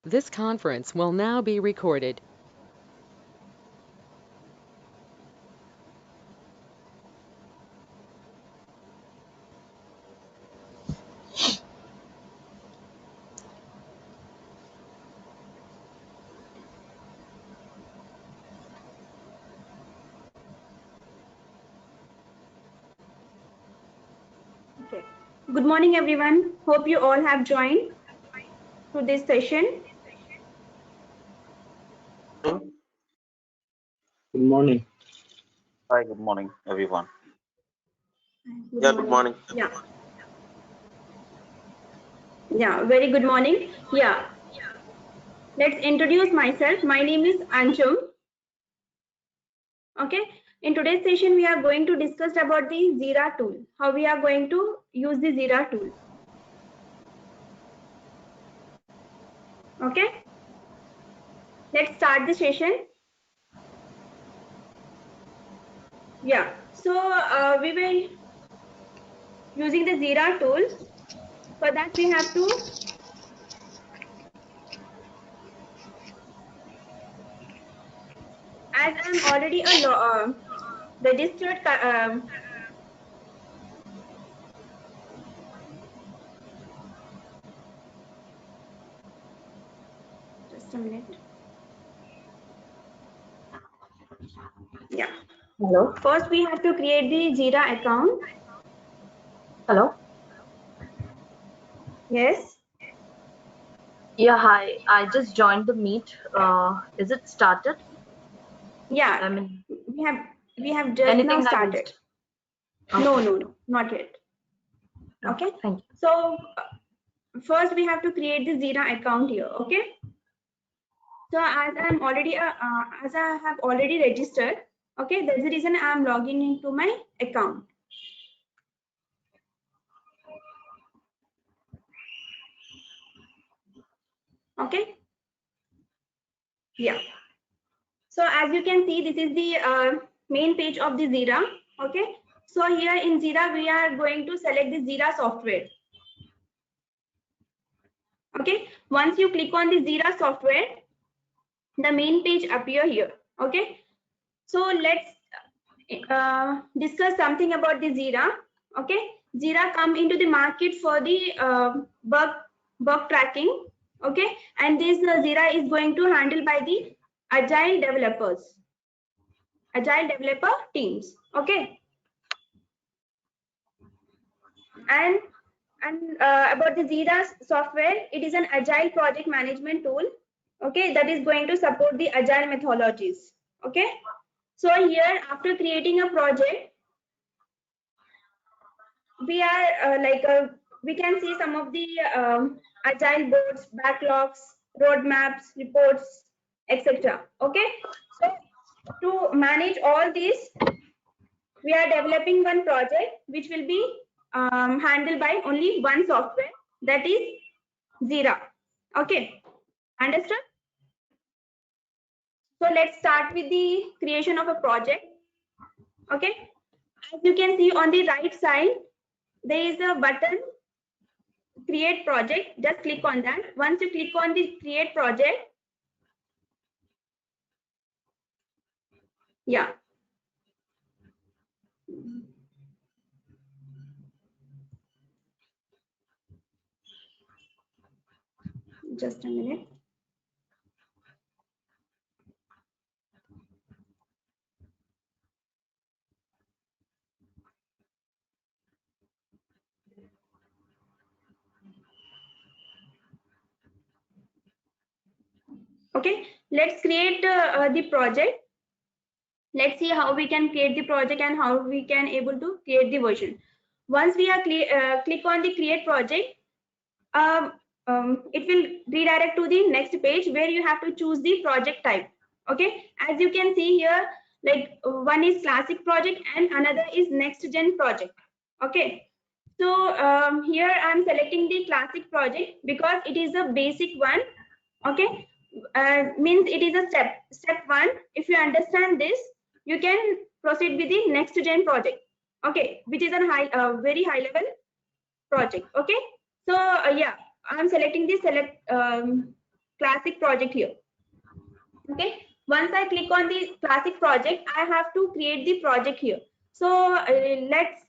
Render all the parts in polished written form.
This conference will now be recorded. Okay. Good morning, everyone. Hope you all have joined to this session. Good morning. Hi, good morning, everyone. Good morning. Yeah, very good morning. Yeah. Let's introduce myself. My name is Anchum. Okay. In today's session, we are going to discuss about the Jira tool, how we are going to use the Jira tool. Okay. Let's start the session. Yeah. So we will using the Jira tool. For that, we have to as I'm already a registered just a minute. Yeah. Hello. First, we have to create the Jira account. Hello. Yes. Yeah, hi. I just joined the meet. Is it started? Yeah. I mean, we have just anything now I started. missed? Okay. No, not yet. Okay. Thank you. So first we have to create the Jira account here. Okay. So as I'm already as I have already registered. Okay, that's the reason I'm logging into my account. Okay. Yeah. So as you can see, this is the main page of the Jira. Okay. So here in Jira, we are going to select the Jira software. Okay. Once you click on the Jira software, the main page appear here. Okay. So let's discuss something about the Jira. Okay. Jira come into the market for the bug tracking. Okay. And this Jira is going to handle by the agile developers, agile developer teams. Okay. And about the Jira software, it is an agile project management tool. Okay, that is going to support the agile methodologies. Okay, so here after creating a project, we are we can see some of the agile boards, backlogs, roadmaps, reports, etc. Okay, so to manage all these, we are developing one project which will be handled by only one software, that is Jira. Okay, understood? So let's start with the creation of a project. Okay, as you can see on the right side, there is a button create project. Just click on that. Once you click on the create project, yeah. Just a minute. Okay, let's create the project. Let's see how we can create the project and how we can able to create the version. Once we are click on the create project, it will redirect to the next page where you have to choose the project type. Okay, as you can see here, like one is classic project and another is next gen project. Okay, so here I'm selecting the classic project because it is a basic one. Okay, means it is a step one. If you understand this, you can proceed with the next gen project. Okay, which is a very high level project. Okay, so yeah, I'm selecting the classic project here. Okay, once I click on the classic project, I have to create the project here. So let's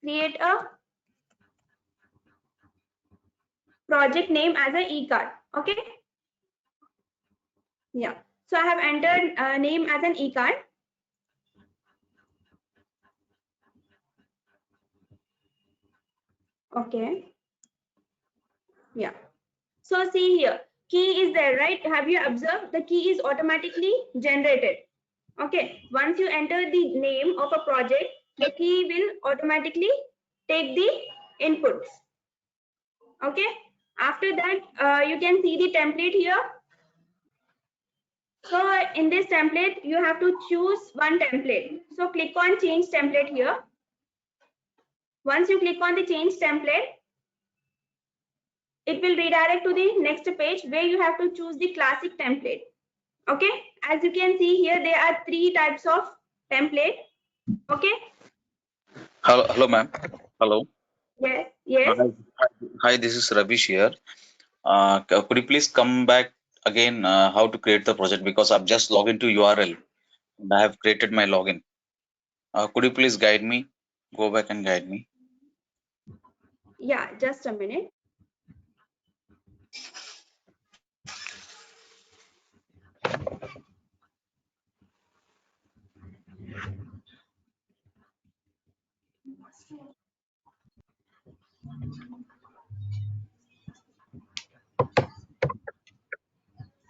create a project name as an e-card. Okay, yeah, so I have entered name as an e-card. Okay, yeah, so see here, key is there, right? Have you observed the key is automatically generated? Okay, once you enter the name of a project, the key will automatically take the inputs. Okay, after that you can see the template here. So in this template you have to choose one template. So click on change template here. Once you click on the change template, it will redirect to the next page where you have to choose the classic template. Okay, as you can see here, there are 3 types of template. Okay, Hello, ma'am. Hello. yes. Hi, this is Ravish here. Could you please come back again how to create the project, because I've just logged into URL and I have created my login. Could you please guide me? Go back and guide me. Yeah, just a minute.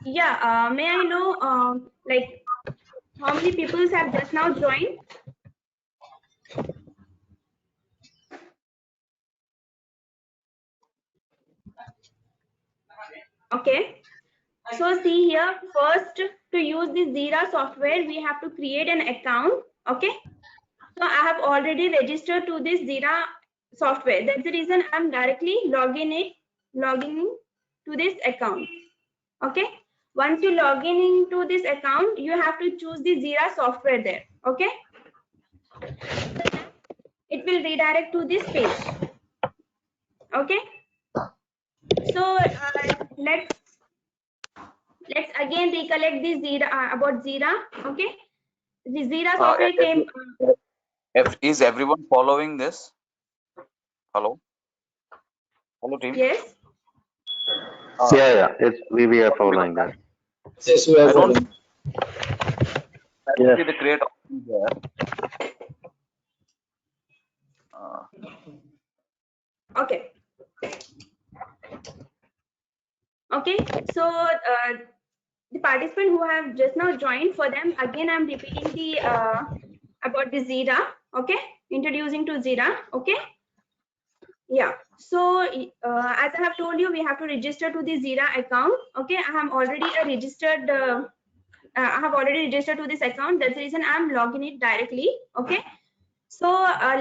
Yeah, may I know like how many people have just now joined? Okay, so see here, first to use the Jira software, we have to create an account. Okay, so I have already registered to this Jira software. That's the reason I'm directly logging in to this account. Okay, once you log in into this account, you have to choose the Jira software there. Okay, it will redirect to this page. Okay, so let's again recollect this Jira about Jira. Okay, the Jira software came. Is everyone following this? Hello? Hello, team? Yes. Yeah, we are following that. Yes, we are I don't following. see the create option there. Okay. Okay, so the participant who have just now joined, for them again I'm repeating the about the Jira. Okay, introducing to Jira. Okay, yeah, so as I have told you, we have to register to the Jira account. Okay, I have already registered I have already registered to this account. That's the reason I'm logging it directly. Okay, so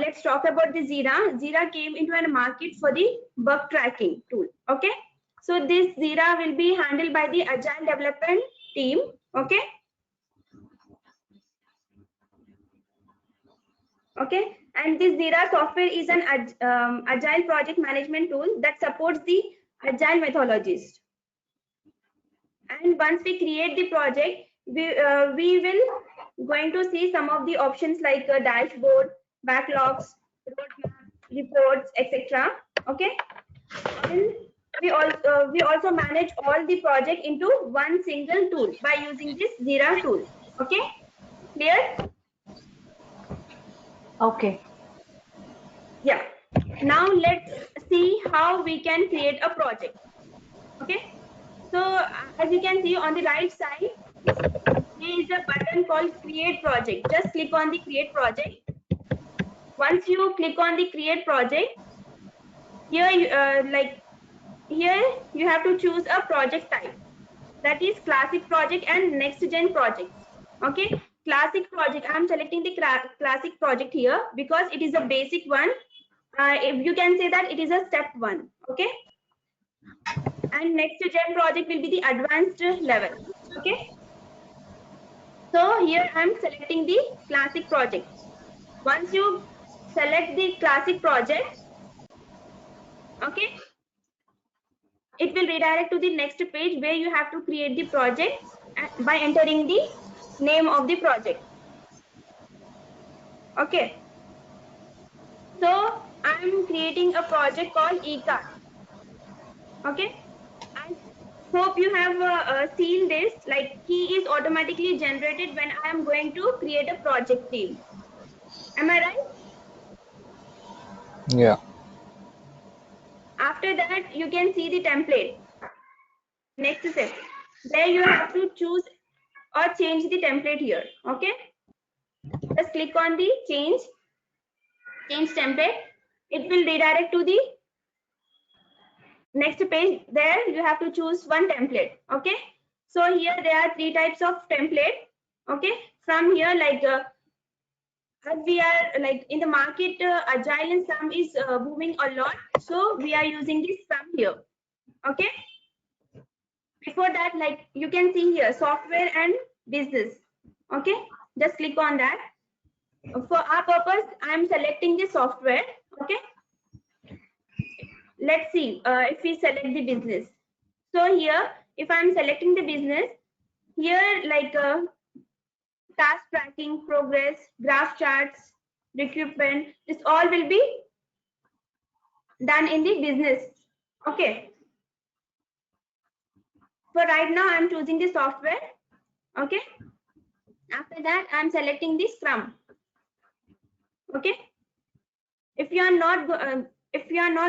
let's talk about the Jira. Jira came into a market for the bug tracking tool. Okay, so this Jira will be handled by the agile development team. Okay, okay, and this Jira software is an agile project management tool that supports the agile methodologies. And once we create the project, we will going to see some of the options like dashboard, backlogs, roadmap, reports, etc. Okay, and we also manage all the project into one single tool by using this Jira tool. Okay, clear? Okay. Yeah. Now let's see how we can create a project. Okay, so as you can see on the right side, there is a button called create project. Just click on the create project. Once you click on the create project, here here you have to choose a project type, that is classic project and next gen projects. Okay, classic project, I'm selecting the classic project here because it is a basic one. If you can say that it is a step 1. Okay, and next gen project will be the advanced level. Okay, so here I'm selecting the classic project. Once you select the classic project, okay, it will redirect to the next page where you have to create the project by entering the name of the project. Okay. So I'm creating a project called eCard. Okay. I hope you have seen this, like key is automatically generated when I am going to create a project team. Am I right? Yeah. After that, you can see the template. Next step, there you have to choose or change the template here. Okay. Just click on the change template. It will redirect to the next page. There you have to choose one template. Okay. So here there are 3 types of template. Okay. From here, like as we are like in the market, agile and Scrum is booming a lot. So we are using this Scrum here. Okay. Before that, like you can see here, software and business. Okay. Just click on that. For our purpose, I'm selecting the software. Okay. Let's see if we select the business. So here, if I'm selecting the business, here like task tracking, progress, graph charts, recruitment, this all will be done in the business. Okay. For right now, I'm choosing the software. Okay. After that, I'm selecting the Scrum. Okay. If you are not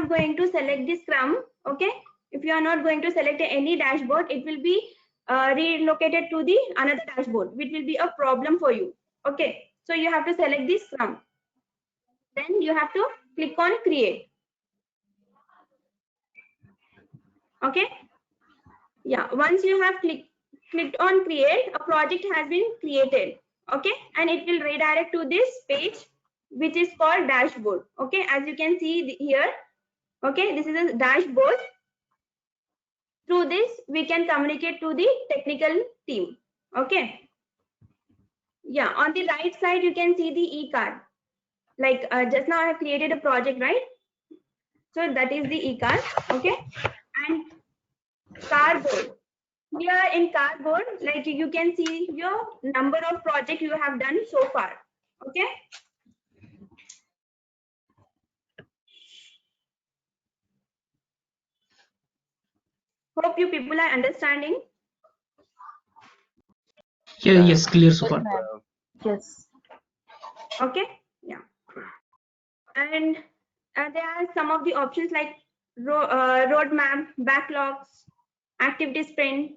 going to select the Scrum, okay, if you are not going to select any dashboard, it will be relocated to the another dashboard, which will be a problem for you. Okay, so you have to select this Scrum. Then you have to click on create. Okay. Yeah, once you have clicked on create, a project has been created. Okay, and it will redirect to this page, which is called dashboard. Okay, as you can see here. Okay, this is a dashboard. Through this, we can communicate to the technical team. Okay. Yeah, on the right side, you can see the e-card. Like just now I have created a project, right? So that is the e-card. Okay. And cardboard. Here in cardboard, like you can see your number of projects you have done so far. Okay. Hope you people are understanding. Yeah, yes, clear, Super. Yes. Okay. Yeah. And there are some of the options like roadmap, backlogs, activity sprint,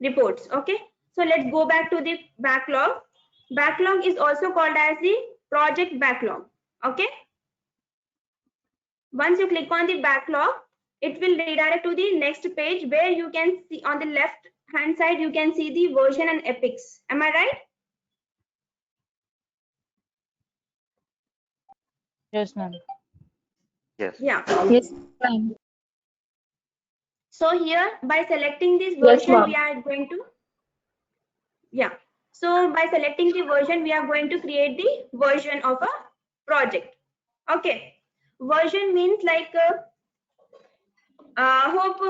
reports. Okay. So let's go back to the backlog. Backlog is also called as the project backlog. Okay. Once you click on the backlog, it will redirect to the next page where you can see on the left hand side, you can see the version and epics. Am I right? Yes, ma'am. Yes. Yeah. Yes, ma'am. So here by selecting this Yes, version, ma'am. we are going to, yeah. So by selecting the version, we are going to create the version of a project. Okay. Version means like, hope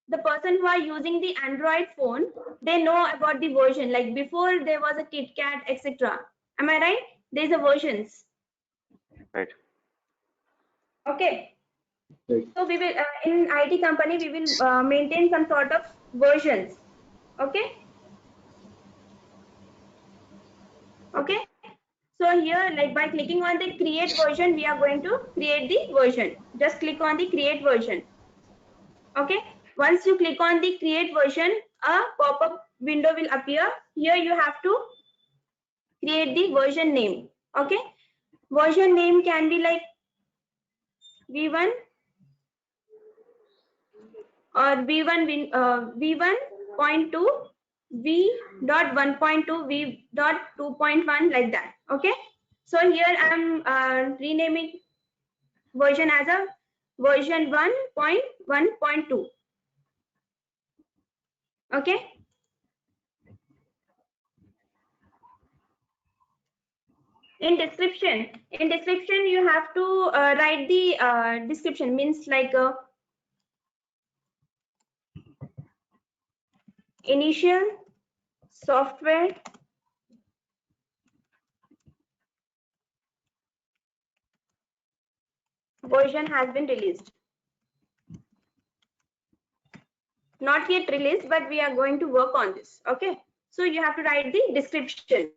the person who are using the Android phone, they know about the version. Like before there was a KitKat, etc. Am I right? There's a versions. Right. Okay. So we will in IT company we will maintain some sort of versions. Okay. Okay. So here, like by clicking on the create version, we are going to create the version. Just click on the create version. Okay. Once you click on the create version, a pop-up window will appear. Here you have to create the version name. Okay. Version name can be like V1 or V1, V1.2, V.1.2, V.2.1, like that. Okay. So here I'm renaming version as a version 1.1.2. Okay. In description you have to write the description, means like initial software version has been released. Not yet released, but we are going to work on this. Okay, so you have to write the description.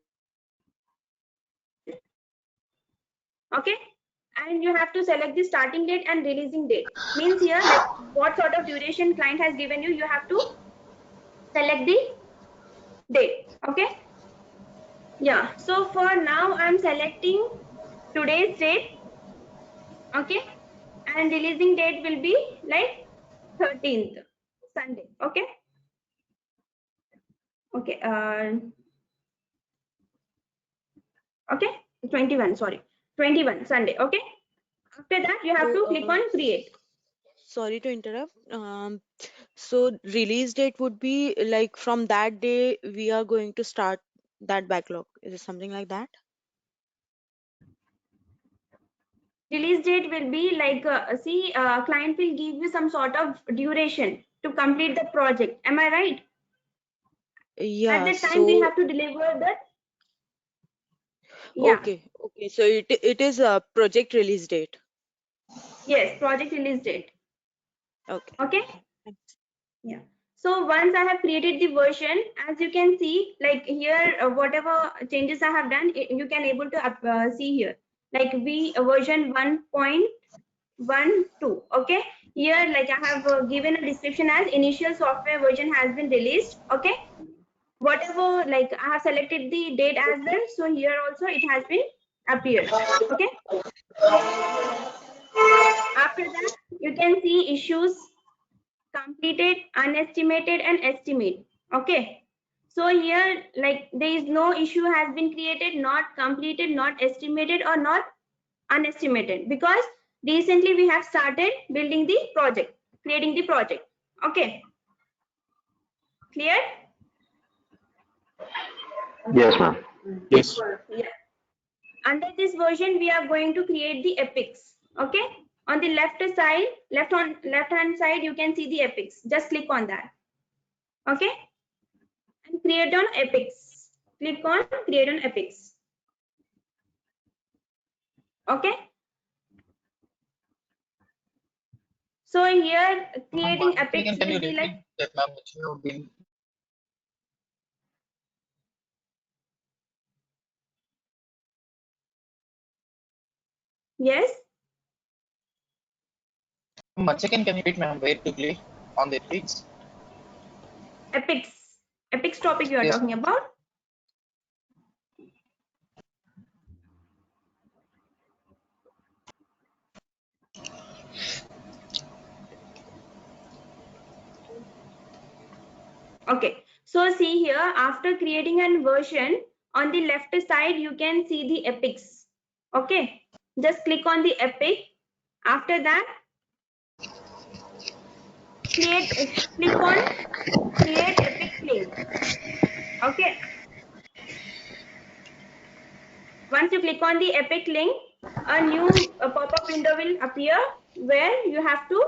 Okay, and you have to select the starting date and releasing date. Means here, like what sort of duration client has given you, you have to select the date. Okay, yeah, so for now I'm selecting today's date. Okay, and releasing date will be like 13th Sunday. Okay, okay, okay, 21, sorry, 21 Sunday. Okay, after that you have So, to click on create. sorry to interrupt. So release date would be like from that day we are going to start that backlog. Is it something like that? Release date will be like client will give you some sort of duration to complete the project. Am I right? At Yeah. that time we So have to deliver the, yeah, okay. So it is a project release date. yes, project release date. Okay. Okay, Thanks. yeah. So once I have created the version, as you can see, like here, whatever changes I have done, you can able to see here. Like version 1.12. Okay, here like I have given a description as initial software version has been released. Okay, whatever, like I have selected the date as well, so here also it has been appeared. Okay, after that you can see issues, completed, unestimated, and estimate. Okay, so here like there is no issue has been created, not completed, not estimated, or not unestimated, because recently we have started building the project, creating the project. Okay, clear? Yes, ma'am. Yes. Yeah. Under this version we are going to create the epics. Okay, on the left hand side you can see the epics. Just click on that. Okay, and create on epics. Click on create on epics. Okay, so here creating epics will be like, that, ma'am, which you have been? yes, Once again, can you repeat, ma'am, where to click on the epics? epics topic you are Yes, talking ma'am. about. Okay, so see here, after creating an version, on the left side you can see the epics. Okay, just click on the epic. After that, click on create epic link. Okay, once you click on the epic link, a new pop-up window will appear where you have to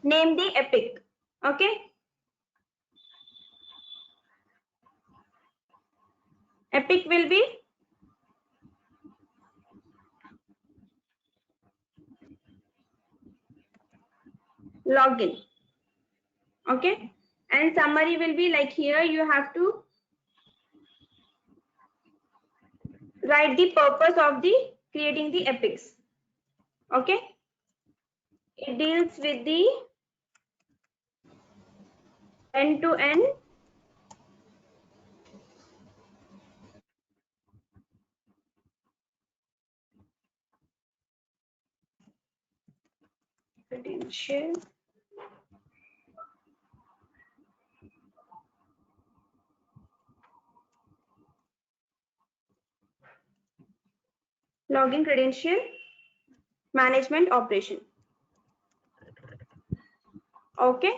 name the epic. Okay, epic will be login. Okay, and summary will be like here you have to write the purpose of the creating the epics. Okay, it deals with the end-to-end credential login credential management operation. Okay,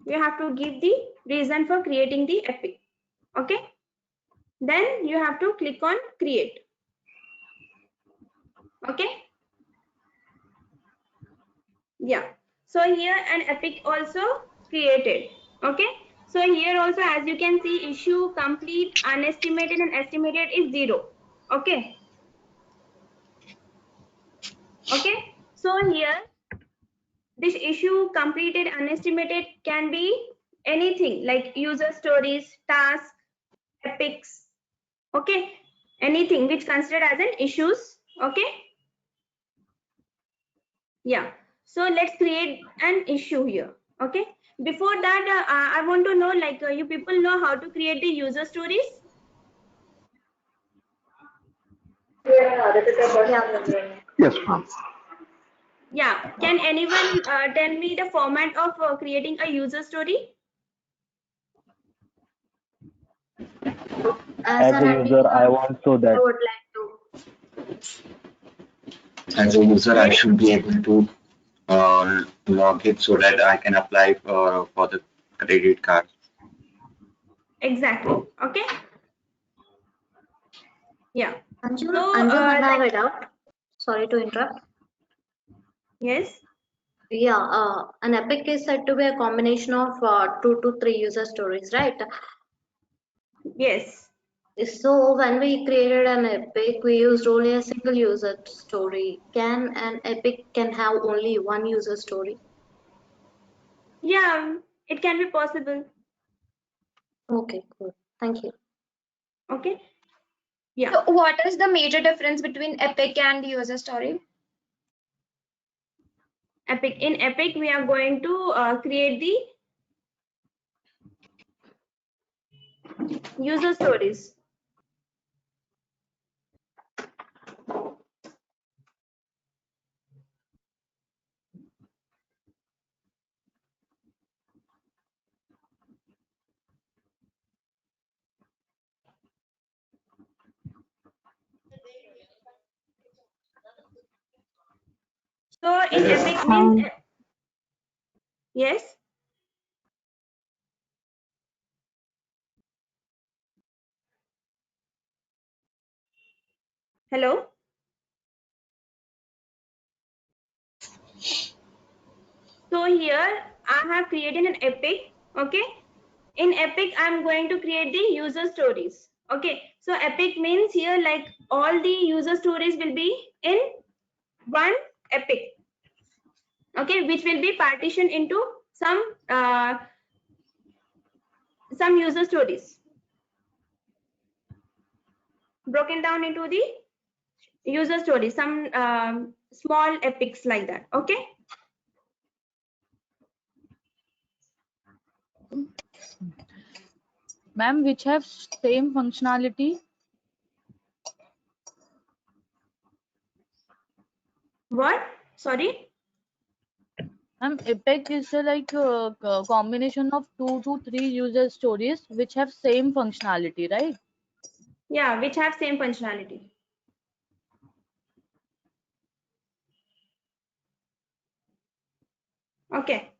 you have to give the reason for creating the epic. Okay, then you have to click on create. Okay, yeah, so here an epic also created. Okay, So here also, as you can see, issue, complete, unestimated, and estimated is 0. Okay. Okay. So here, this issue, completed, unestimated can be anything like user stories, tasks, epics. Okay. Anything which considered as an issues. Okay. Yeah. So let's create an issue here. Okay. Before that, I want to know, like, you people know how to create the user stories? Yes, ma'am. Yeah. Can anyone tell me the format of creating a user story? As an user, I admin, want so I that would like to. as a user, I Yes. should be able to log it so that I can apply for the credit card. Exactly. Okay. Yeah. Anju, So I have like, a doubt. Sorry to interrupt. yes. Yeah, an epic is said to be a combination of 2 to 3 user stories, right? Yes. So when we created an epic, we used only a single user story. Can an epic can have only one user story? Yeah. It can be possible. Okay, cool. Thank you. Okay. Yeah. So what is the major difference between epic and user story? Epic. In Epic, we are going to create the user stories. So in Epic means, yes. Hello. So here I have created an Epic. Okay. In Epic, I'm going to create the user stories. Okay. So Epic means here, like, all the user stories will be in one Epic. Okay, which will be partitioned into some user stories, broken down into the user stories, some small epics like that. Okay. Ma'am, which have same functionality? What? Sorry. Epic is like a combination of 2 to 3 user stories which have same functionality, right? Yeah, which have same functionality. Okay.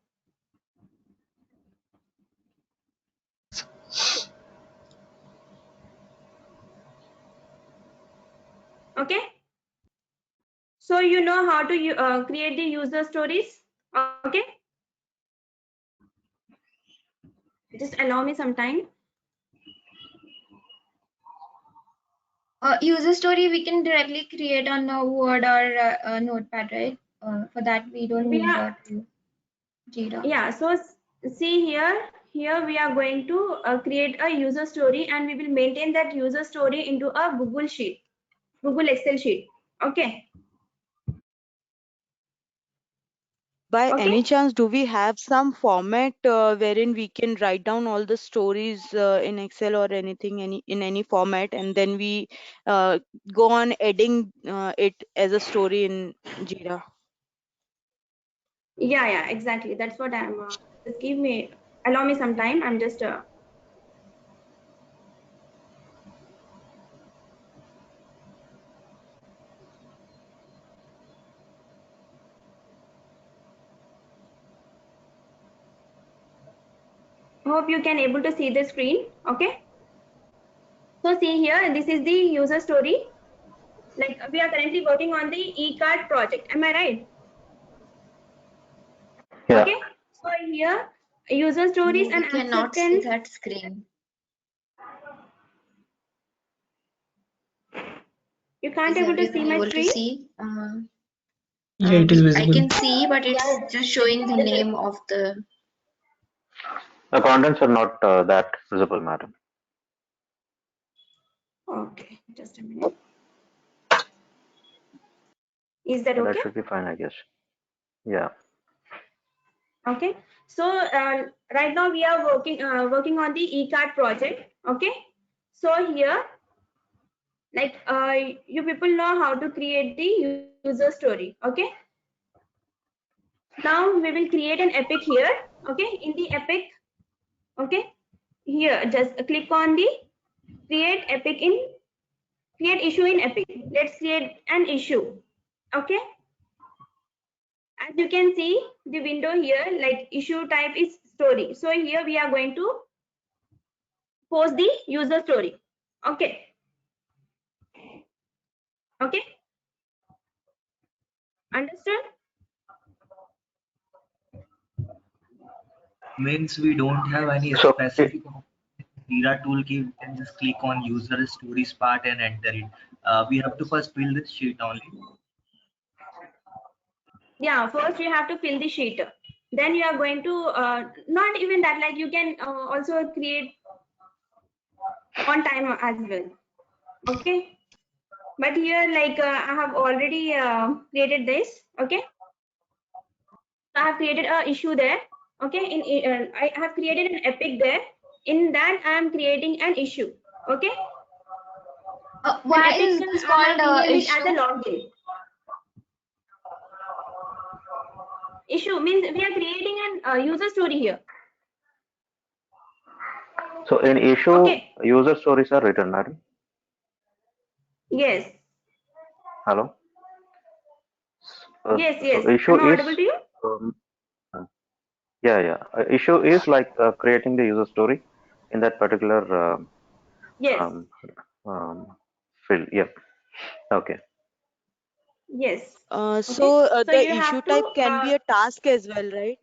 Okay. So you know how to create the user stories. Okay. Just allow me some time. User story we can directly create on a Word or a Notepad, right? For that we don't We need are, Jira. yeah. So see here. Here we are going to create a user story, and we will maintain that user story into a Google sheet, Google Excel sheet. Okay. By Okay. any chance, do we have some format wherein we can write down all the stories in Excel or anything, in any format, and then we go on adding it as a story in Jira? Yeah, exactly. That's what I'm. Just allow me some time. I'm just. Hope you can able to see the screen. Okay. So see here, this is the user story. Like, we are currently working on the e-card project. Am I right? Yeah. Okay. So here user stories No, and we cannot see acceptance. that screen. You can't Is able to see everyone my able to screen? see? Yeah, it is I visible. can see, but it's just showing the name of the. The contents are not that visible, madam. Okay, just a minute. Is that That okay? should be fine, I guess. Yeah. Okay. So right now we are working on the eCard project. Okay. So here, like you people know how to create the user story. Okay. Now we will create an epic here. Okay. In the epic. Okay. Here, just click on the create issue in epic. Let's create an issue. Okay. As you can see the window here, like issue type is story. So here we are going to post the user story. Okay. Okay. Understood? Means we don't have any So specific Jira toolkit. We can just click on user stories part and enter it. We have to first fill this sheet only. Yeah, first you have to fill the sheet. Then you are going to not even that, like you can also create on time as well. Okay. But here, like I have already created this. Okay. So I have created a issue there. Okay. I have created an epic there. In that I am creating an issue. Okay. Why Epic, is this I called have renamed it issue? as a login. Issue means we are creating an user story here. So in issue, Okay. user stories are written, madam. Yes. Hello. Yes. So Am issue I is audible to you? yeah. Issue is like creating the user story in that particular Yes. field. Yep. Okay. Yes. So So the you issue have type to can be a task as well, right?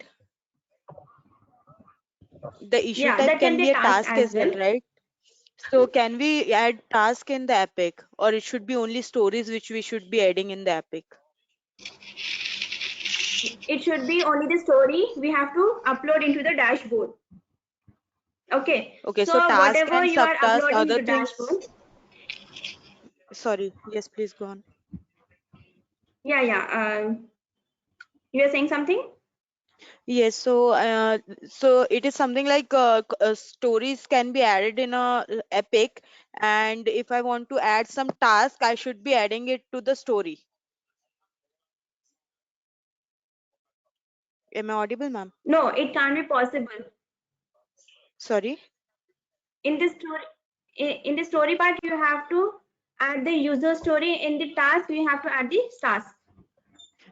The issue yeah, type that can can be be a a task task as as well, well. right? So can we add task in the epic, or it should be only stories which we should be adding in the epic? It should be only the story we have to upload into the dashboard. Okay. Okay, So so task whatever and you are subtask, uploading other into things. dashboard. Sorry, yes, please go on. Yeah. You are saying something? Yes, so it is something like stories can be added in a epic, and if I want to add some task, I should be adding it to the story. Am I audible, ma'am? No, it can't be possible. Sorry. In the story part, you have to add the user story. In the task, you have to add the task.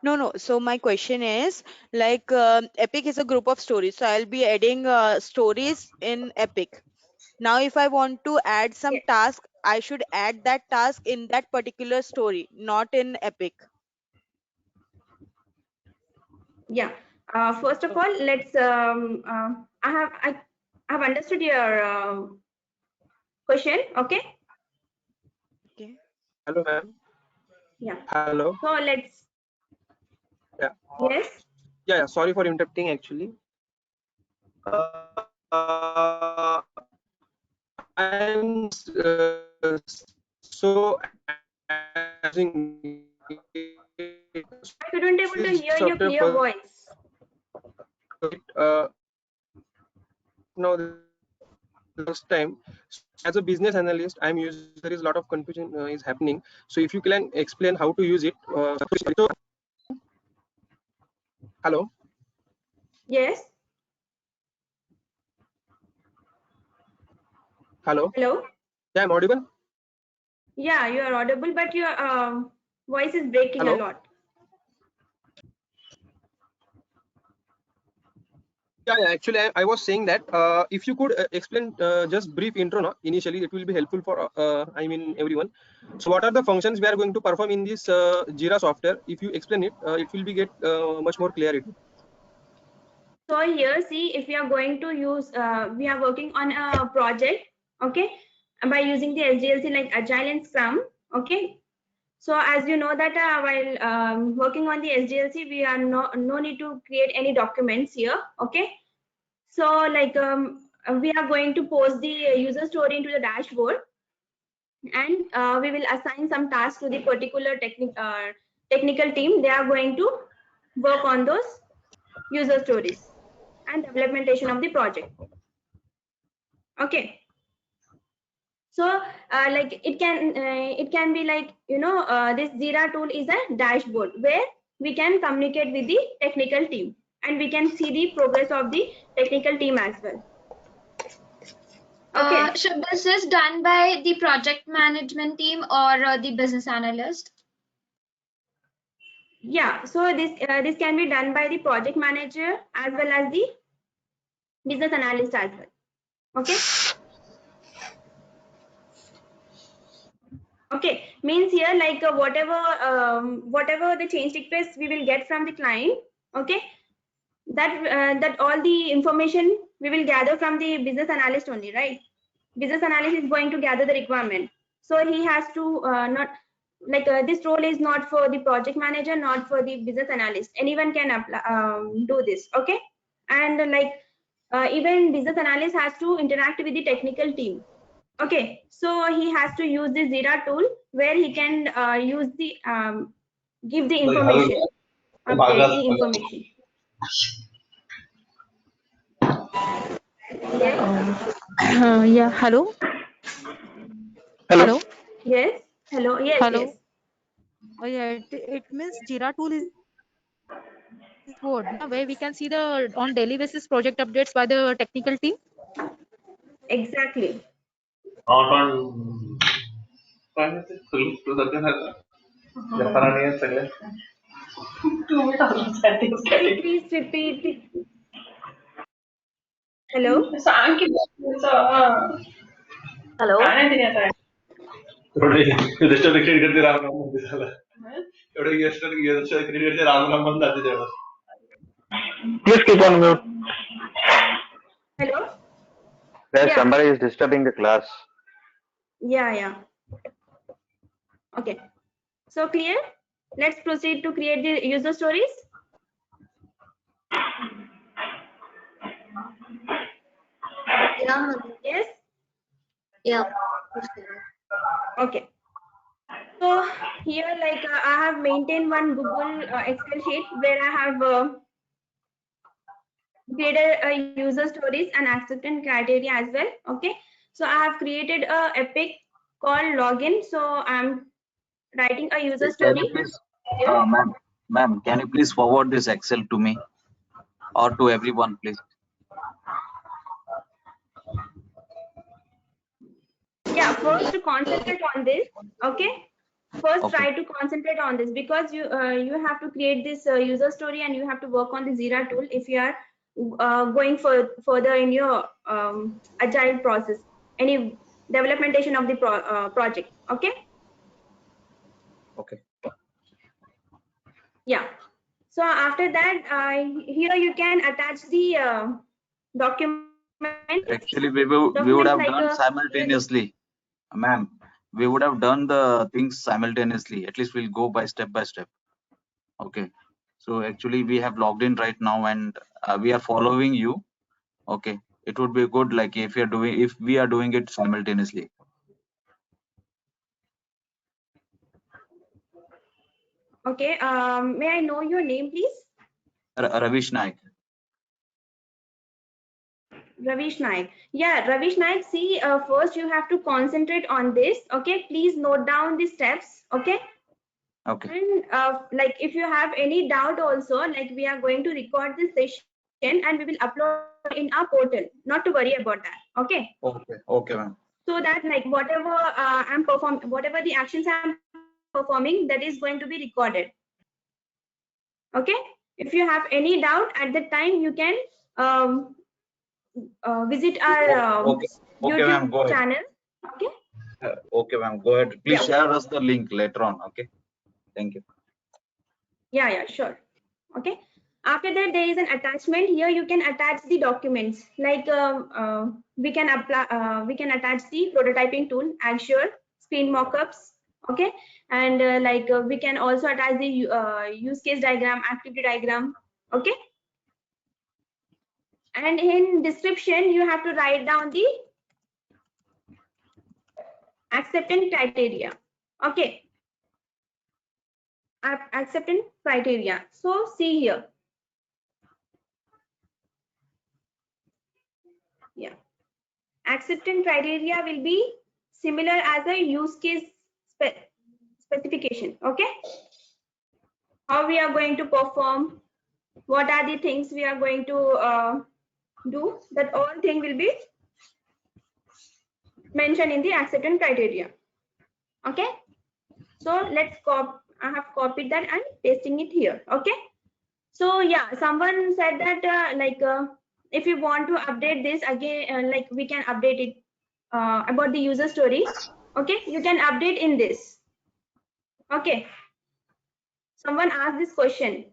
No. So my question is like Epic is a group of stories. So I'll be adding stories in Epic. Now, if I want to add some task, I should add that task in that particular story, not in Epic. Yeah. First of all, let's. I have understood your question. Okay. Okay. Hello, ma'am. Yeah. Hello. So let's. Yeah. Yes. Yeah. Sorry for interrupting. Actually, I'm so using I couldn't able to hear your software clear for voice. now the first time as a business analyst I'm using. There is a lot of confusion is happening. So if you can explain how to use it. Hello. Yes. Hello. Hello. Yeah, I'm audible. Yeah, you are audible, but your voice is breaking a Hello. lot. Yeah, actually, I was saying that if you could explain just brief intro now, initially, it will be helpful for everyone. So what are the functions we are going to perform in this Jira software? If you explain it, it will be get much more clarity. So here, see, if we are going to use, we are working on a project, okay, by using the SDLC like Agile and Scrum, okay. So as you know that while working on the SDLC, we are no need to create any documents here, okay. So like we are going to post the user story into the dashboard, and we will assign some tasks to the particular technical team. They are going to work on those user stories and developmentation of the project. Okay. So like it can be like, you know, this Jira tool is a dashboard where we can communicate with the technical team and we can see the progress of the technical team as well. Okay. So this is done by the project management team or the business analyst? Yeah, so this can be done by the project manager as well as the business analyst as well. Okay. Okay, means here like whatever the change request we will get from the client, okay, that all the information we will gather from the business analyst only, right? Business analyst is going to gather the requirement, so he has to not like this role is not for the project manager, not for the business analyst. Anyone can apply, do this, okay? And like even business analyst has to interact with the technical team. Okay, so he has to use this Jira tool where he can use the give the information, update the information. Yes. Yeah, hello. Hello. Yes. Hello. Yes. Hello. Yes. Oh, yeah, it means Jira tool is board where we can see the on daily basis project updates by the technical team. Exactly. Please repeat it. Hello. Hello. Please keep on mute. Hello. Guys, Yeah. somebody is disturbing the class. Yeah. Yeah. Okay. So clear. Let's proceed to create the user stories. Yeah. Yes. Yeah. Okay. So here, like I have maintained one Google Excel sheet where I have created a user stories and acceptance criteria as well. Okay. So I have created a epic called login. So I'm writing a user Can story. you please, ma'am, can you please forward this Excel to me or to everyone, please? Yeah, first to concentrate on this. Okay. First, Okay. try to concentrate on this because you have to create this user story and you have to work on the Jira tool if you are going further in your agile process, any developmentation of the project. Okay. Okay. Yeah. So after that, here you can attach the document. Actually, we would have done simultaneously, ma'am. We would have done the things simultaneously. At least we'll go by step. Okay. So actually, we have logged in right now, and we are following you. Okay. It would be good, like if we are doing it simultaneously. Okay. May I know your name, please? Ravish Naik. Ravish Naik. Yeah, Ravish Naik, see, first you have to concentrate on this. Okay, please note down the steps. Okay. Okay. And like if you have any doubt also, like we are going to record this session and we will upload in our portal. Not to worry about that. Okay. Okay. Okay, ma'am. So that like whatever I'm performing, whatever the actions I'm performing, that is going to be recorded. Okay. If you have any doubt at that time, you can visit our YouTube channel. Okay. Okay, ma'am. Go ahead. Please share us the link later on. Okay. Thank you. Yeah, sure. Okay. After that, there is an attachment. Here you can attach the documents, like we can apply, we can attach the prototyping tool, Azure, screen mockups, okay, and we can also attach the use case diagram, activity diagram, okay. And in description, you have to write down the acceptance criteria, okay. Acceptance criteria. So see here. Yeah. Acceptance criteria will be similar as a use case specification, okay. How we are going to perform, what are the things we are going to do, that all thing will be mentioned in the acceptance criteria, okay. So let's copy. I have copied that and pasting it here, okay. So yeah, someone said that if you want to update this again, like we can update it about the user story, okay. You can update in this, okay. Someone asked this question,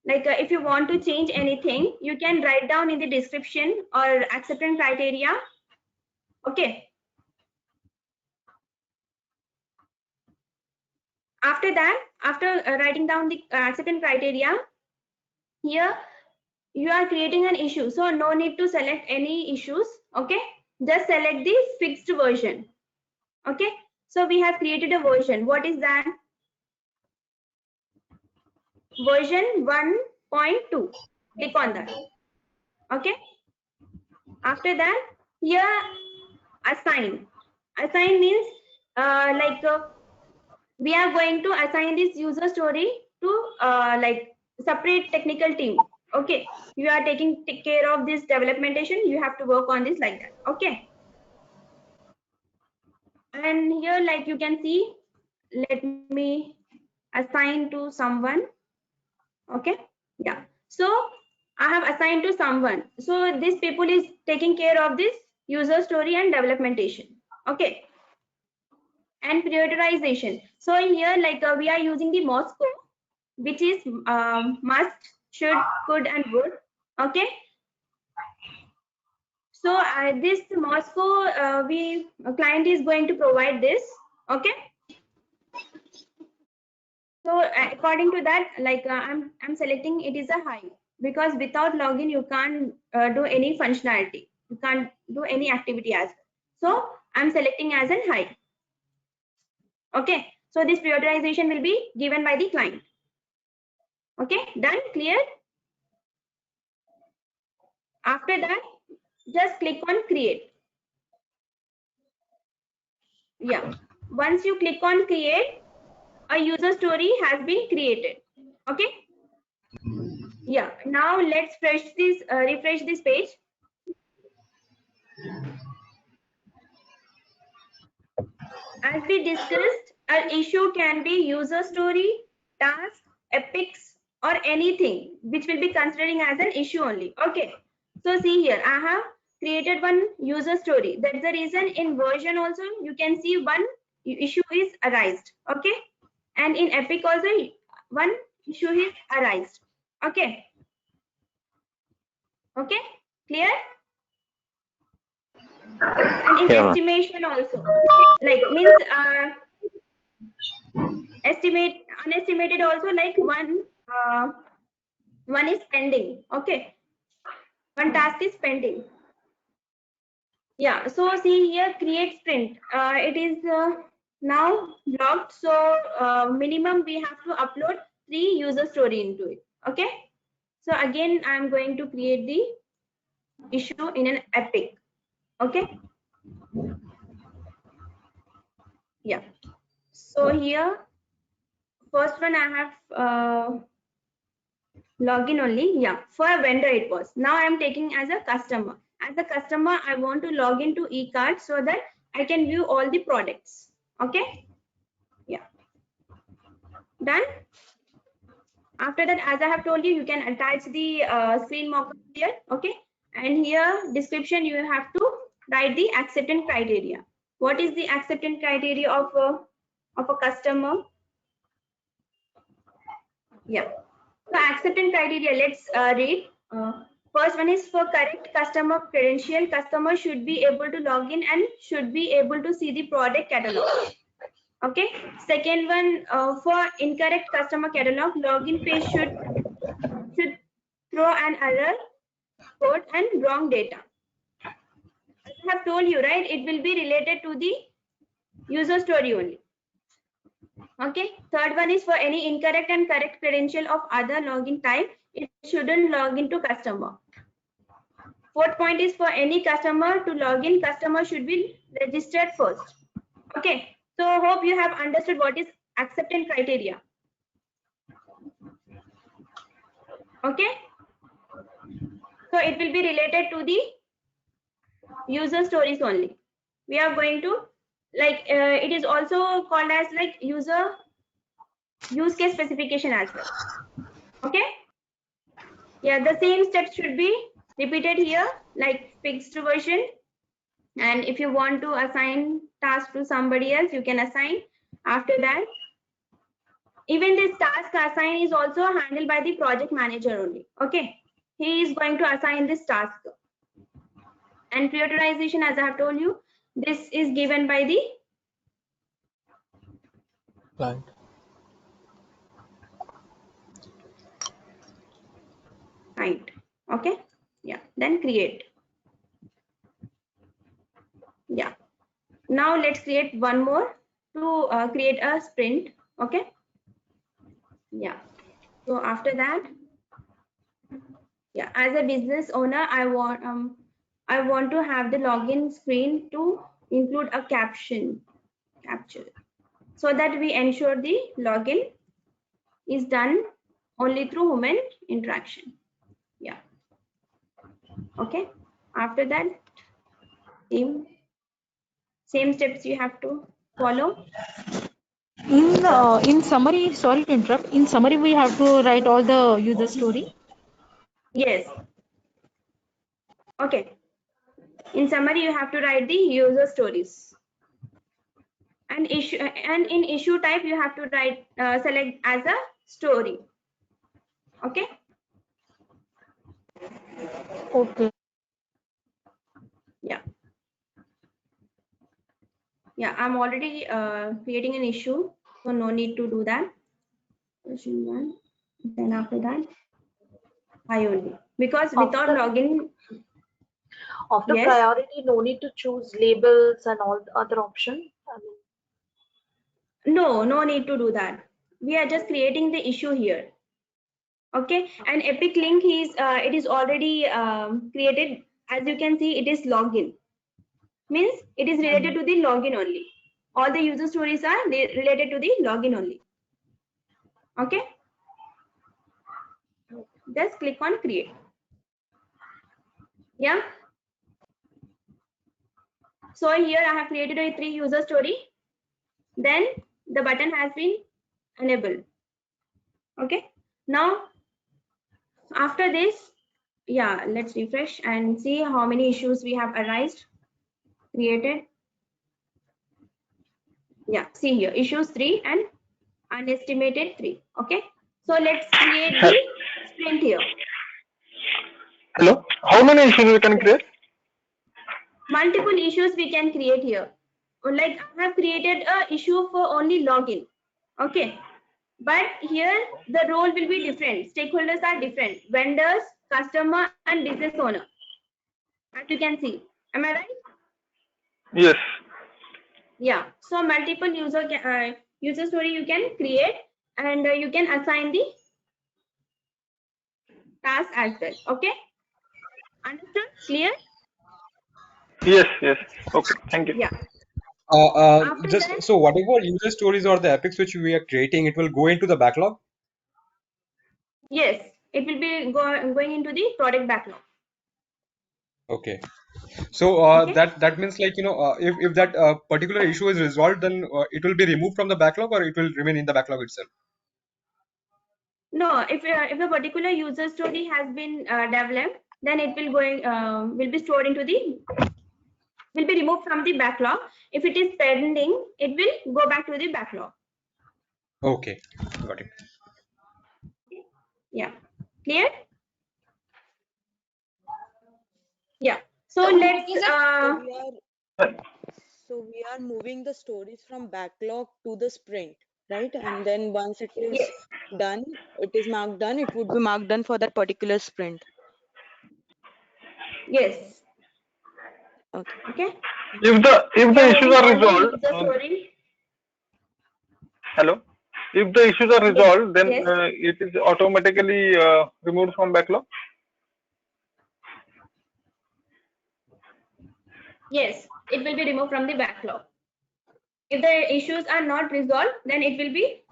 like if you want to change anything, you can write down in the description or acceptance criteria, okay. After that, after writing down the acceptance criteria, here you are creating an issue, so no need to select any issues, okay. Just select the fixed version, okay. So we have created a version. What is that? Version 1.2. Click on that, okay. After that, here assign. Assign means we are going to assign this user story to separate technical team, okay. You are taking care of this developmentation, you have to work on this like that, okay. And here, like you can see, let me assign to someone, okay. Yeah, so I have assigned to someone, so this people is taking care of this user story and developmentation, okay. And prioritization. So here, we are using the Moscow, which is must, should, could, and would, okay. So this Moscow, client is going to provide this, okay. So according to that, I'm selecting it is a high, because without login you can't do any functionality, you can't do any activity as well. So I'm selecting as a high, okay. So this prioritization will be given by the client, okay. Done, clear. After that, just click on create. Yeah, once you click on create, a user story has been created, okay. Yeah, now let's refresh this page. As we discussed, an issue can be user story, task, epics, or anything which will be considering as an issue only, okay. So see here, I have created one user story. That's the reason in version also you can see one issue is arised, okay. And in epic also one issue is arised, okay. Okay, clear. And in estimation also, like means unestimated also, like one is pending, okay. One task is pending. Yeah, so see here, create sprint. It is now blocked, so minimum we have to upload 3 user story into it, okay. So again, I'm going to create the issue in an epic, okay. Yeah, so here first one I have login only. Yeah, for a vendor it was. Now I'm taking as a customer. As a customer, I want to log into eCard so that I can view all the products, okay. Yeah, done. After that, as I have told you, you can attach the screen mockup here, okay. And here description, you have to write the acceptance criteria. What is the acceptance criteria of a customer? Yeah, So acceptance criteria, let's read. First one is for correct customer credential, customer should be able to log in and should be able to see the product catalog. Okay. Second one, for incorrect customer catalog, login page should throw an error code and wrong data. As I have told you, right, it will be related to the user story only. Okay. Third one is for any incorrect and correct credential of other login type, it shouldn't log into customer. Fourth point is for any customer to log in, customer should be registered first. Okay. So hope you have understood what is acceptance criteria. Okay. So it will be related to the user stories only. We are going to like it is also called as like user use case specification as well. Okay. Yeah, the same steps should be repeated here, like fixed version. And if you want to assign task to somebody else, you can assign. After that, even this task assign is also handled by the project manager only. Okay, he is going to assign this task. And prioritization, as I have told you, this is given by the Client. client. Okay, yeah, then create. Yeah, now let's create one more to create a sprint. Okay, yeah, so after that, yeah, as a business owner, I want to have the login screen to include a capture so that we ensure the login is done only through human interaction. Yeah, okay, after that, same steps you have to follow. In summary, sorry to interrupt. In summary, we have to write all the user story. Yes. Okay. In summary, you have to write the user stories. And in issue type, you have to write select as a story. Okay. Okay. Yeah. Yeah, I'm already creating an issue, so no need to do that. Version 1. Then after that, I only because without login. After Yes. priority, no need to choose labels and all the other options. No need to do that. We are just creating the issue here. Okay, and Epic link is it is already created. As you can see, it is login. Means it is related to the login only. All the user stories are related to the login only. Okay. Just click on create. Yeah. So here I have created a 3 user story. Then the button has been enabled. Okay. Now after this, yeah, let's refresh and see how many issues we have created. Yeah, see here issues 3 and unestimated 3. Okay. So let's create the sprint here. Hello, how many issues we can create? Multiple issues we can create here. Like I have created a issue for only login. Okay. But here the role will be different. Stakeholders are different. Vendors, customer, and business owner. As you can see. Am I right? Yes. Yeah. So multiple user story you can create, and you can assign the task as well. Okay. Understood? Clear? Yes. Okay. Thank you. Yeah. So whatever user stories or the epics which we are creating, it will go into the backlog. Yes, it will be going into the product backlog. Okay. So that means like if that particular issue is resolved, then it will be removed from the backlog, or it will remain in the backlog itself. No, if a particular user story has been developed, then it will be stored into will be removed from the backlog. If it is pending, it will go back to the backlog. Okay, got it. Yeah, clear? Yeah. So So let's So we are moving the stories from backlog to the sprint, right? And then once it is yes, done, it is marked done, it would be marked done for that particular sprint. yes. Okay. Okay. If the We are issues moving are all the resolved, user story. hello. If the issues are Yes, resolved, then yes, it is automatically removed from backlog. yes. It will be removed from the backlog. If the issues are not resolved, then it will be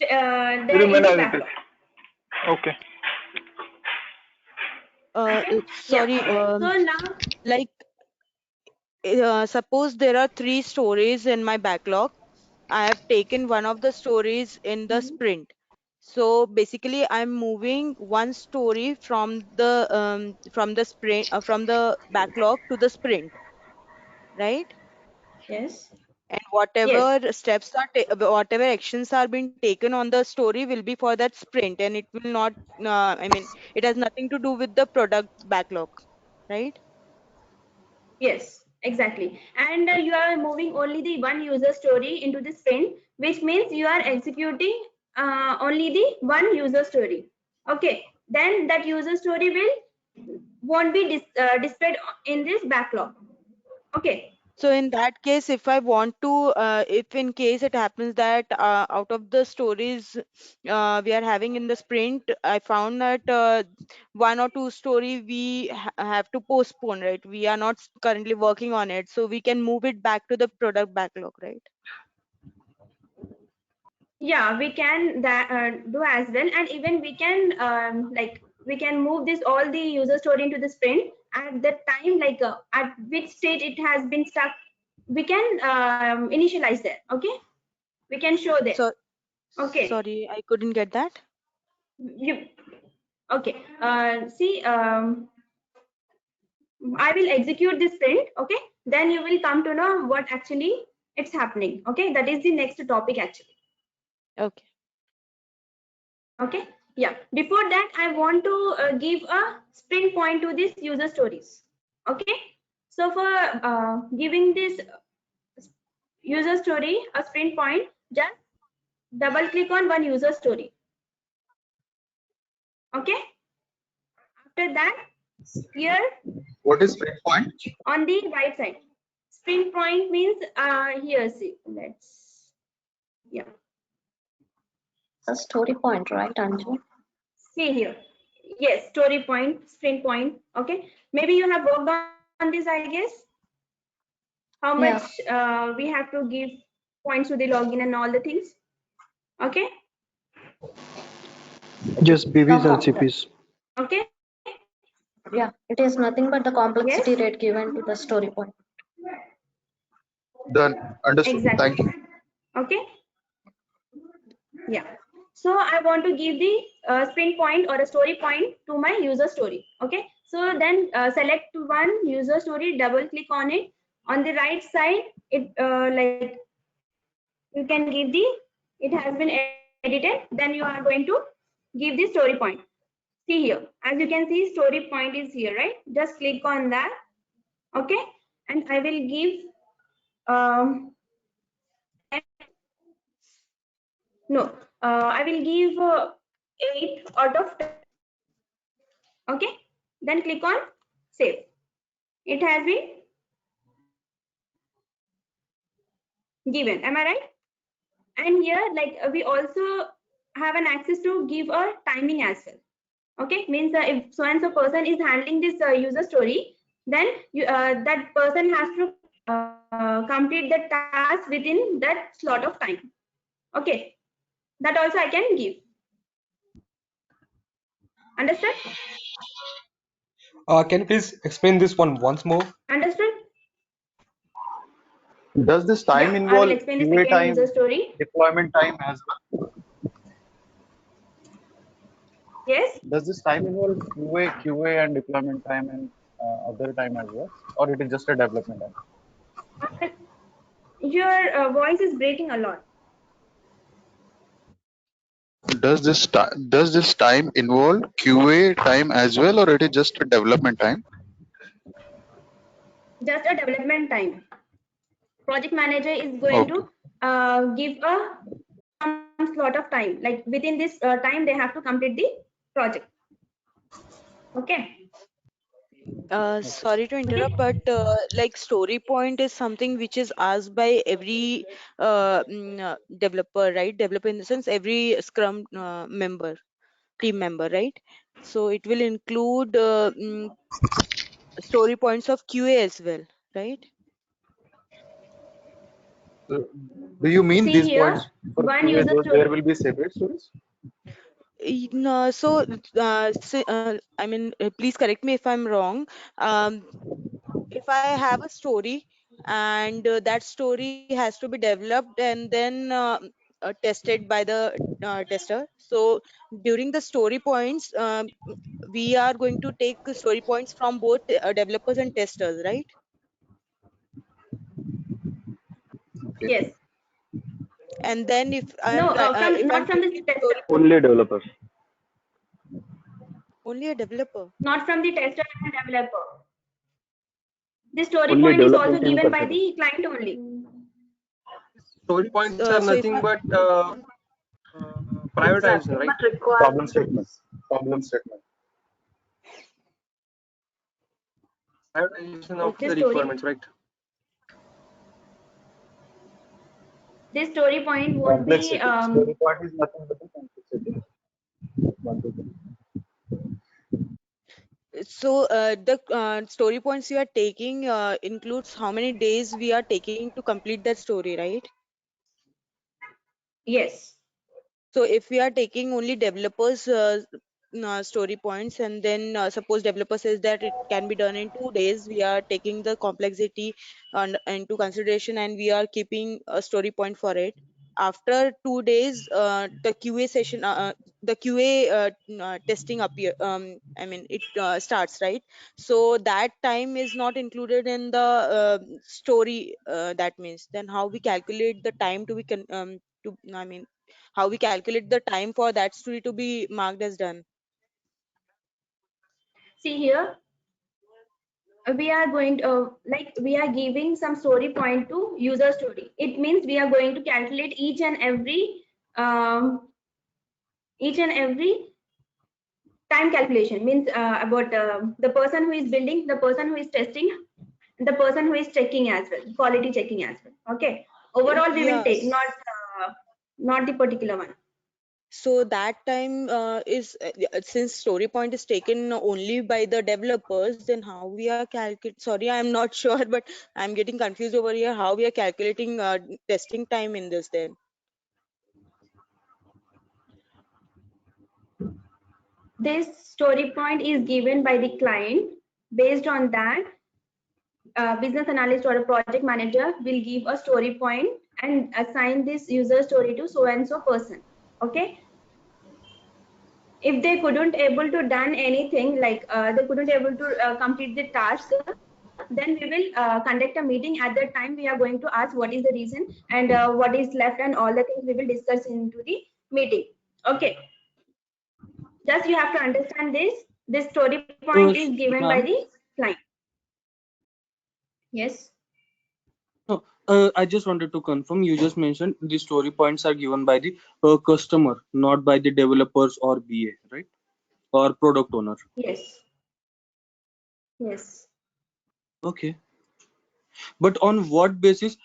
there in Remain the as it is. backlog. Okay. Okay. Sorry, Yeah. So now, like suppose there are 3 stories in my backlog. I have taken one of the stories in the sprint. So basically, I'm moving one story from the sprint from the backlog to the sprint, right? yes, And yes, whatever actions are being taken on the story will be for that sprint, and it will not. I mean, it has nothing to do with the product backlog, right? yes, exactly. And you are moving only the one user story into the sprint, which means you are executing only the one user story. Okay. Then that user story won't be displayed in this backlog. Okay. So in that case, if I want to, if in case it happens that out of the stories we are having in the sprint, I found that one or two story we have to postpone, right? We are not currently working on it, so we can move it back to the product backlog, right? Yeah, we can that do as well, and even we can like we can move this all the user story into the sprint at the time, like at which stage it has been stuck. We can initialize there. Okay, we can show there. So Okay, sorry, I couldn't get that. you okay? See, I will execute this sprint. Okay, then you will come to know what actually it's happening. Okay, that is the next topic actually. Okay. Okay, yeah. Before that, I want to give a sprint point to these user stories. Okay, so for giving this user story a sprint point, just double click on one user story. Okay, after that, here What is sprint point? on the right side, sprint point means here, see, let's, yeah, A story point, right, Anju? see here, yes, story point, sprint point. Okay, maybe you have worked on this, I guess. How Yeah. much we have to give points to the login and all the things. Okay, Yes, BB's Some of them. LCPs. okay, Yeah, it is nothing but the complexity yes, rate given to the story point. Done. Understood. exactly. Thank you. Okay, yeah. So I want to give the sprint point or a story point to my user story. Okay, so then select one user story, double click on it. On the right side, it like you can give the, it has been edited. Then you are going to give the story point. See here, as you can see, story point is here, right? Just click on that. Okay, and I will give no, I will give 8 out of 10. Okay, then click on save. It has been given, am I right? And here, like we also have an access to give a timing as well. Okay, means if so and so person is handling this user story, then you, that person has to complete the task within that slot of time. Okay, that also I can give. Understood? Can you please explain this one once more? Understood? Does this time Yeah, I involve will explain the QA second user time, story. deployment time as well? Yes. Does this time involve QA and deployment time and other time as well, or it is just a development time? Your voice is breaking a lot. does this time involve QA time as well, or it is just a development time? Just a development time. Project manager is going Okay. to give a some slot of time, like within this time they have to complete the project. Okay. Sorry to interrupt, but like story point is something which is asked by every developer, right? Developer in the sense every Scrum team member, right? So it will include story points of QA as well, right? So, do you mean See these here, points for one QA, user there story. will be separate stories? No, so I mean, please correct me if I'm wrong. If I have a story and that story has to be developed and then tested by the tester. So during the story points, we are going to take the story points from both developers and testers, right? Okay. Yes. And then if No, if I'm not from the taking tester. story Only developers. only a developer. Not from the tester and developer. The story Only point is development also team given by consider. the client only. Story points are So if nothing I, but prioritization, Exactly, right? but Problem requirements. statement. Problem statement. Prioritization of okay, The the story requirements, right? this story point won't be Complexity. Story point is nothing but the complexity. One, two, three. so the story points you are taking includes how many days we are taking to complete that story, right? yes. So if we are taking only developers story points and then suppose developer says that it can be done in 2 days, we are taking the complexity into consideration and we are keeping a story point for it. After 2 days, the QA session, the QA testing appear. I mean, it starts, right? So that time is not included in the story. That means then how we calculate the time to be to, I mean, how we calculate the time for that story to be marked as done. See here, we are going to like we are giving some story point to user story. It means we are going to calculate um, each and every time calculation means about the person who is building, the person who is testing, the person who is checking as well, quality checking as well. Okay. Overall, we will take Yes. not the particular one. So that time is since story point is taken only by the developers, then how we are calculating? Sorry, I'm not sure, but I'm getting confused over here. How we are calculating testing time in this then? This story point is given by the client. Based on that, business analyst or a project manager will give a story point and assign this user story to so and so person. Okay. If they couldn't able to done anything, like they couldn't able to complete the task, then we will conduct a meeting. At that time, we are going to ask what is the reason and what is left, and all the things we will discuss into the meeting. Okay. Just you have to understand this. This story point is given by Ma'am, the client. Yes. no, I just wanted to confirm. You just mentioned the story points are given by the customer, not by the developers or BA, right? Or product owner. Yes. Yes. Okay. But on what basis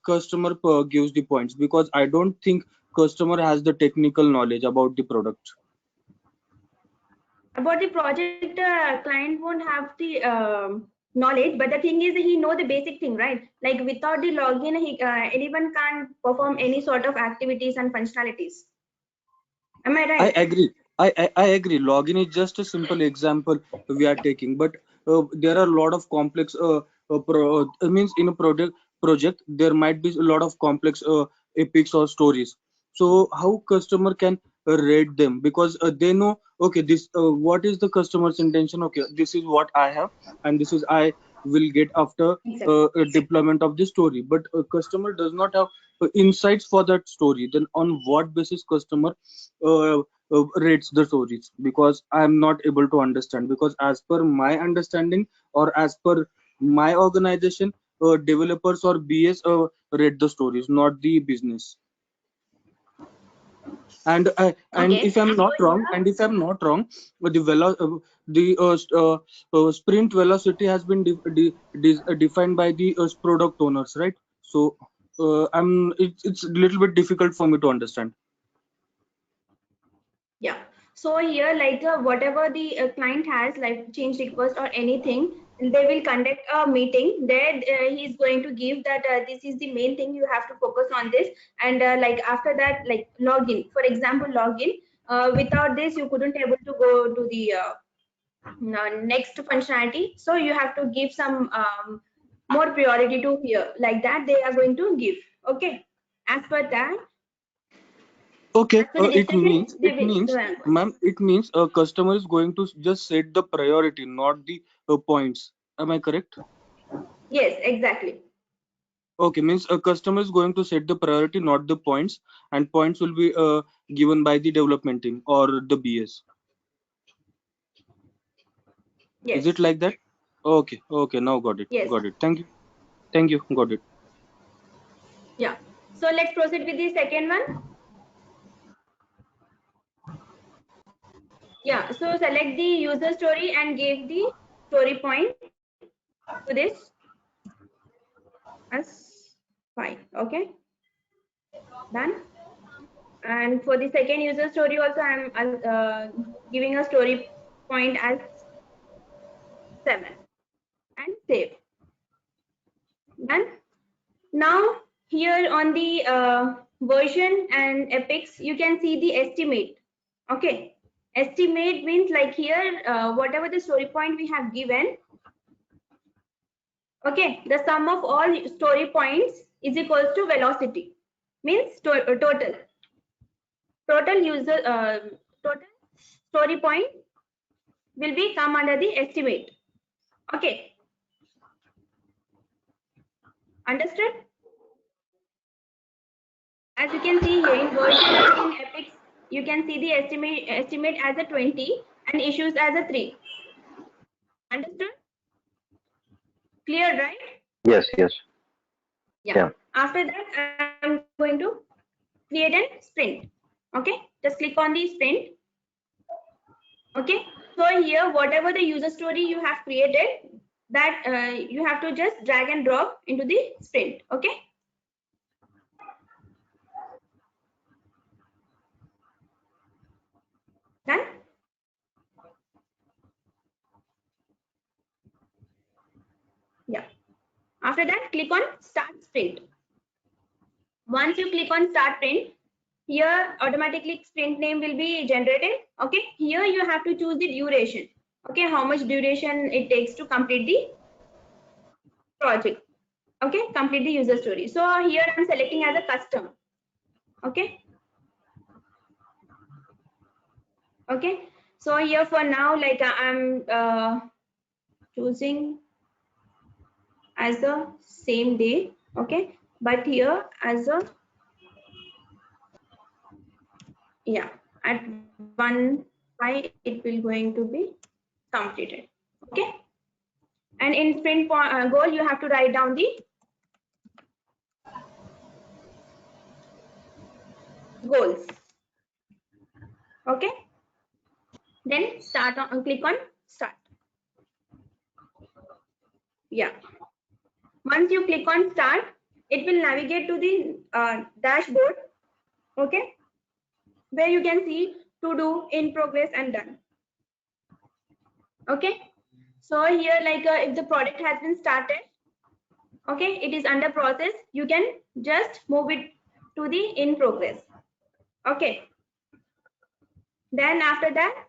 customer gives the points? Because I don't think customer has the technical knowledge about the product. About the project, client won't have the knowledge, but the thing is he know the basic thing, right? Like without the login, anyone can't perform any sort of activities and functionalities. Am I I right? agree. I agree. Login is just a simple example we are taking, but there are a lot of complex. Means in a project there might be a lot of complex epics or stories. So how customer can rate them, because they know, okay, this what is the customer's intention. Okay, this is what I have, and this is I will get after Exactly. a deployment of the story. But a customer does not have insights for that story, then on what basis customer rates the stories? Because I'm not able to understand, because as per my understanding or as per my organization, developers or BS rate the stories, not the business. And Okay. if I'm not wrong, the sprint velocity has been defined by the product owners, right? So it's a little bit difficult for me to understand. Yeah. So here, like whatever the client has, like change request or anything, they will conduct a meeting. There, he's going to give that this is the main thing, you have to focus on this, and like after that, like login. For example, login. Without this, you couldn't able to go to the next functionality. So you have to give some more priority to here. Like that, they are going to give. Okay. As per that. Okay, So the it discussion, means ma'am, it means a customer is going to just set the priority, not the points. Am I correct? Yes, exactly. Okay, means a customer is going to set the priority, not the points, and points will be given by the development team or the BS. Yes. Is it like that? Okay, okay, now got it. Yes. Got it. Thank you, got it. Yeah. So let's proceed with the second one. Yeah. So select the user story and give the story point to this as 5. Okay. Done. And for the second user story also, I'm giving a story point as 7 and save. Done. Now here on the version and epics, you can see the estimate. Okay. Estimate means like here, whatever the story point we have given, okay, the sum of all story points is equals to velocity, means total user total story point will be come under the estimate. Okay, understood? As you can see here in version and in epics, you can see the estimate as a 20 and issues as a 3. Understood? Clear, right? Yes, yes. Yeah. After that, I'm going to create a sprint. Okay, just click on the sprint. Okay, so here whatever the user story you have created, that you have to just drag and drop into the sprint. Okay. Done. Yeah. After that, click on start sprint. Once you click on start sprint, here automatically sprint name will be generated. Okay, here you have to choose the duration. Okay, how much duration it takes to complete the project. Okay, complete the user story. So here I'm selecting as a custom. Okay. Okay, so here for now, like I'm choosing as the same day. Okay, but here as a, yeah, at 1/5 it will going to be completed. Okay, and in sprint goal you have to write down the goals. Okay, then start on click on start. Yeah, once you click on start, it will navigate to the dashboard. Okay, where you can see to do, in progress, and done. Okay, so here like if the product has been started, okay, it is under process, you can just move it to the in progress. Okay, then after that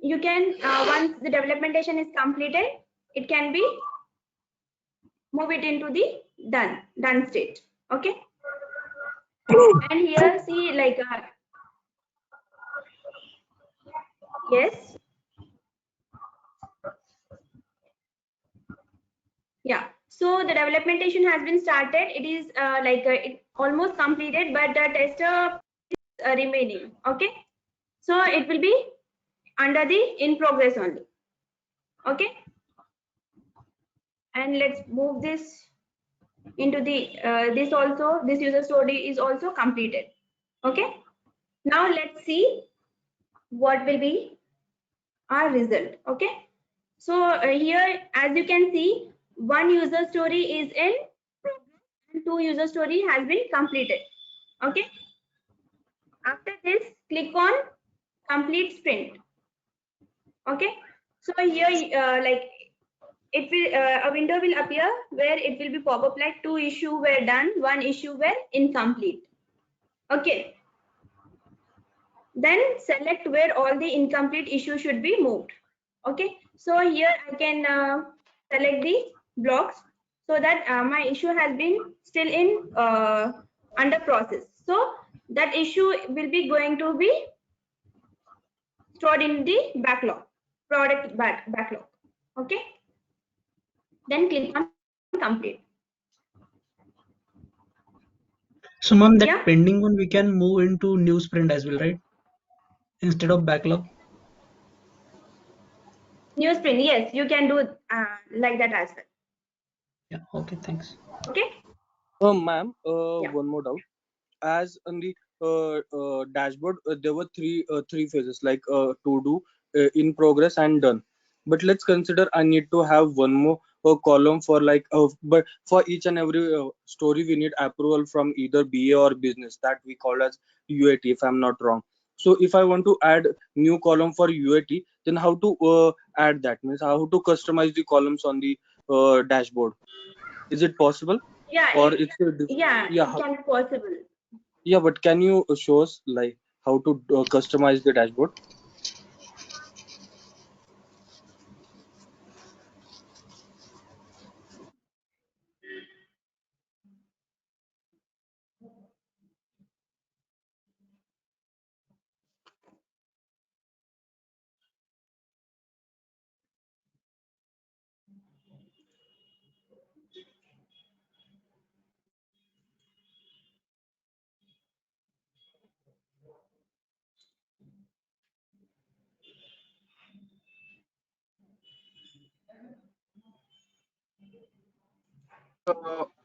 you can once the developmentation is completed, it can be move it into the done state. Okay, and here see like yes, yeah, So the developmentation has been started. It is it almost completed, but the tester is remaining. Okay, so it will be under the in progress only. Okay, and let's move this into the this user story is also completed. Okay, now let's see what will be our result. Okay, so here as you can see, one user story is in progress and two user story has been completed. Okay, after this click on complete sprint. Okay, so here it will a window will appear where it will be pop up like 2 issue were done, 1 issue were incomplete. Okay, then select where all the incomplete issues should be moved. Okay, so here I can select the blocks so that my issue has been still in under process, so that issue will be going to be stored in the backlog, product backlog. Okay, then click on complete. So ma'am, that Yeah, pending one we can move into new sprint as well, right? Instead of backlog. new sprint, yes, you can do like that as well. Yeah. Okay. Thanks. Okay, Ma'am, yeah, one more doubt. As on the dashboard, there were three phases like to do, in progress, and done. But let's consider I need to have one more column for like but for each and every story we need approval from either BA or business, that we call as UAT if I'm not wrong. So if I want to add new column for UAT, then how to add that, means how to customize the columns on the dashboard? Is it possible, yeah, or it's a it can be possible. yeah, but can you show us like how to customize the dashboard?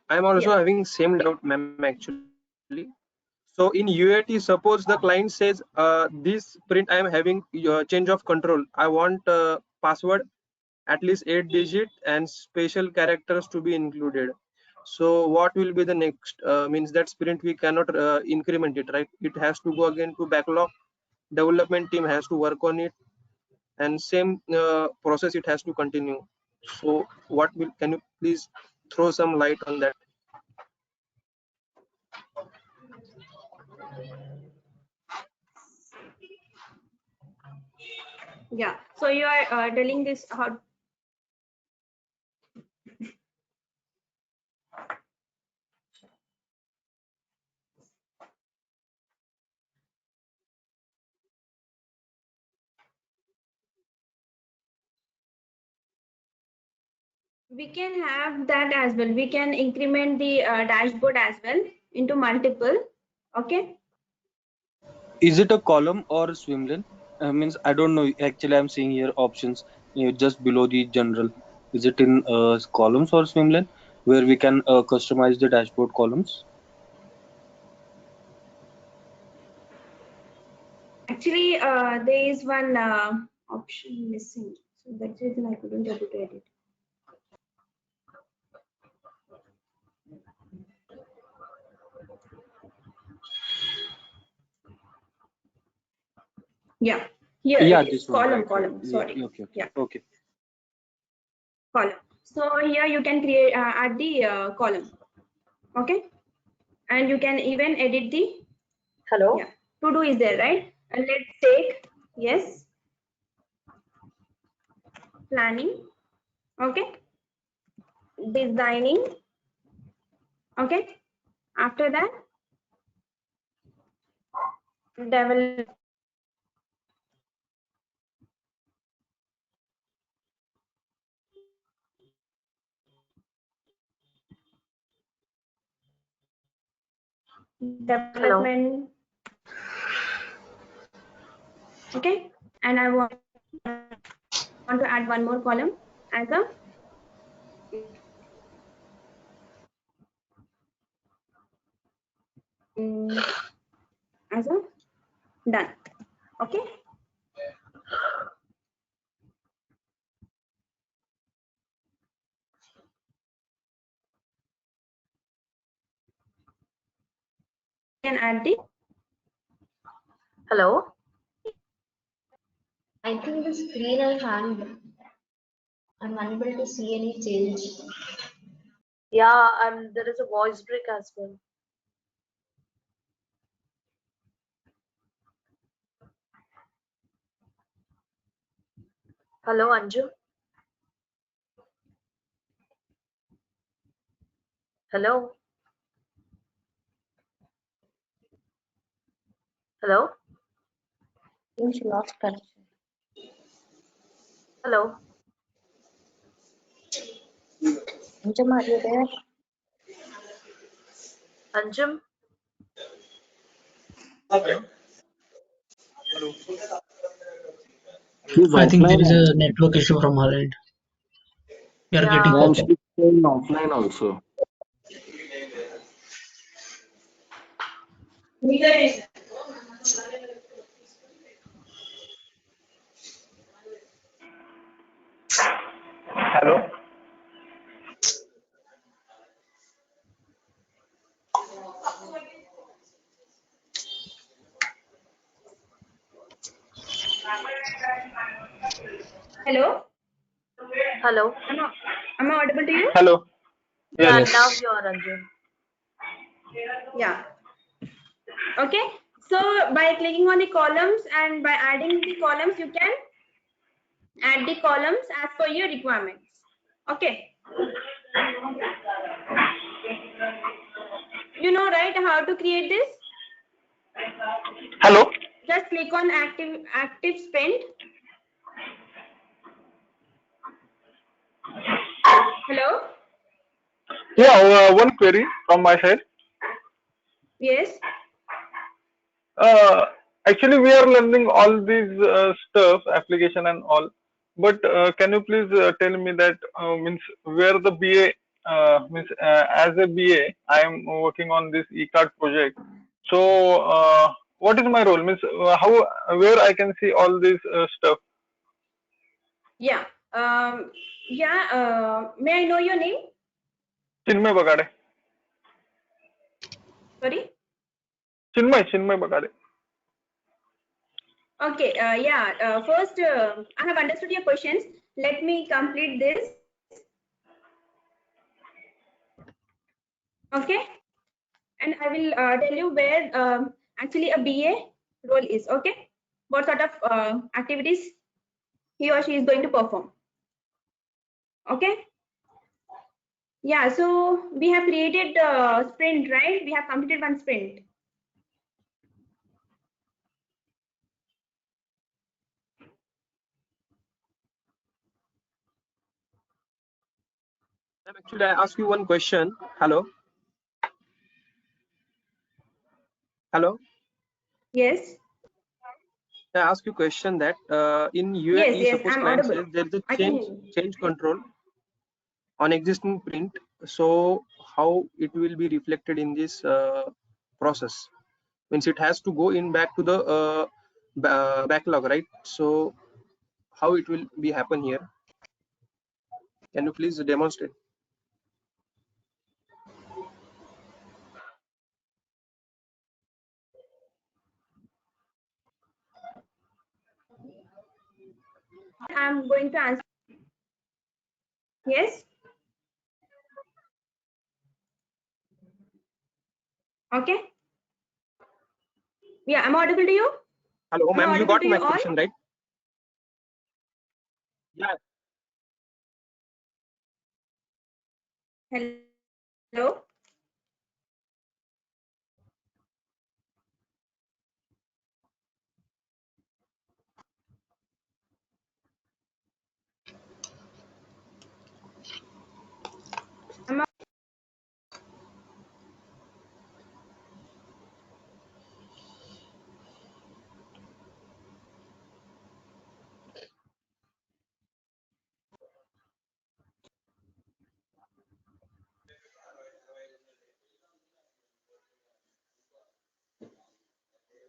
I'm also Yes. having same doubt, ma'am, actually. So in UAT, suppose the client says, this print I am having change of control. I want password at least 8 digit and special characters to be included. So what will be the next? Means that sprint we cannot increment it, right? It has to go again to backlog. Development team has to work on it, and same process it has to continue. So what will? Can you please throw some light on that? Yeah, so you are telling this how we can have that as well. We can increment the dashboard as well into multiple. Okay, Is it a column or a swim lane? Means I don't know. Actually, I'm seeing here options just below the general. Is it in columns or swim lane where we can customize the dashboard columns? actually there is one option missing, so that's the reason I couldn't able to edit. Yeah, here Yeah, it is this one, column right, right. column, Yeah, sorry. okay, Yeah, okay. column. So here you can create add the column. Okay, and you can even edit the Hello. yeah to do is there, right? And let's take yes planning. Okay, designing. Okay, after that develop. development. Okay, and I want to add one more column as a done. Okay. Can add the Hello. I think the screen I had, I'm unable to see any change. Yeah, and there is a voice break as well. Hello, Anju. Hello. Hello. I think she lost connection. Hello. Anjum, are you there? Anjum. She's I think there offline is a also. network issue from her end. We are getting Yeah. And pop-up. she's staying offline also. Hello. hello. Hello. Am I audible to you? Hello. Yeah, Yes. now Yes. you are Anjum. Yeah. Okay. So by clicking on the columns and by adding the columns, you can add the columns as per your requirements. Okay. You know, right, how to create this? Hello. Just click on active sprint. Hello. Yeah. One query from my side. Yes. Uh, Actually, we are learning all these stuff, application and all. But can you please tell me that means where the BA means as a BA, I am working on this eCard project. So what is my role? Means how where I can see all this stuff? Yeah. May I know your name? Chinmay Bagade. Sorry. Chinmay Bagade. Okay. First, I have understood your questions. Let me complete this. Okay. And I will tell you where actually a BA role is. Okay. What sort of activities he or she is going to perform. Okay. Yeah. So we have created sprint, right? We have completed one sprint. Actually, I ask you one question. Hello. Hello. Yes. I ask you a question that in Yes. UAT, Yes. suppose I'm client audible. says there is a I can hear you. change control on existing print. So how it will be reflected in this process? Means it has to go in back to the backlog, right? So how it will be happen here? Can you please demonstrate? I'm going to answer. Yes. Okay. Yeah. I'm audible to you. Hello, Am I ma'am. You audible got to my you all? question, right? Yeah. Hello. Am I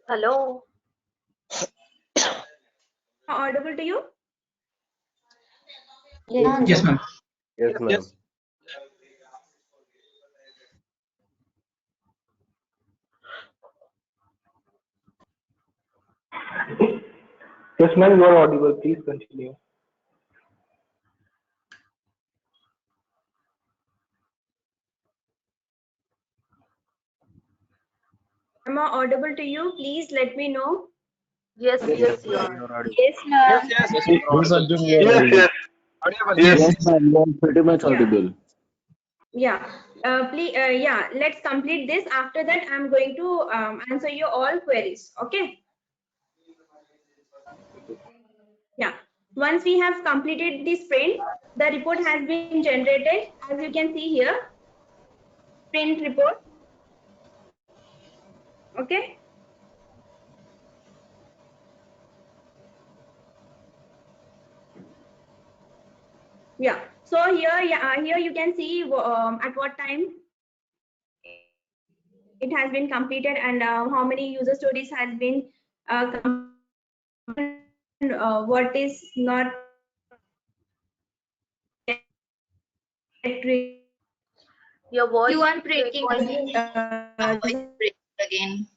Hello. Audible to you? Yes, ma'am. Yes, ma'am. Yes. Yes, ma'am, you are audible. Please continue. Am I audible to you? Please let me know. Yes, Yes, yes, you ma'am, are. you're audible. Yes, ma'am. Yes. Yes, Arjun, you are Yes, audible. yes, Audible. yes. Yes, ma'am, you are pretty much Yeah. audible. Yeah. Please. Yeah. Let's complete this. After that, I'm going to answer your all queries. Okay. Yeah. Once we have completed the sprint, the report has been generated. As you can see here, sprint report. Okay. Yeah. So here, here you can see at what time it has been completed and how many user stories has been what is not Your voice You are is breaking again. breaking Again.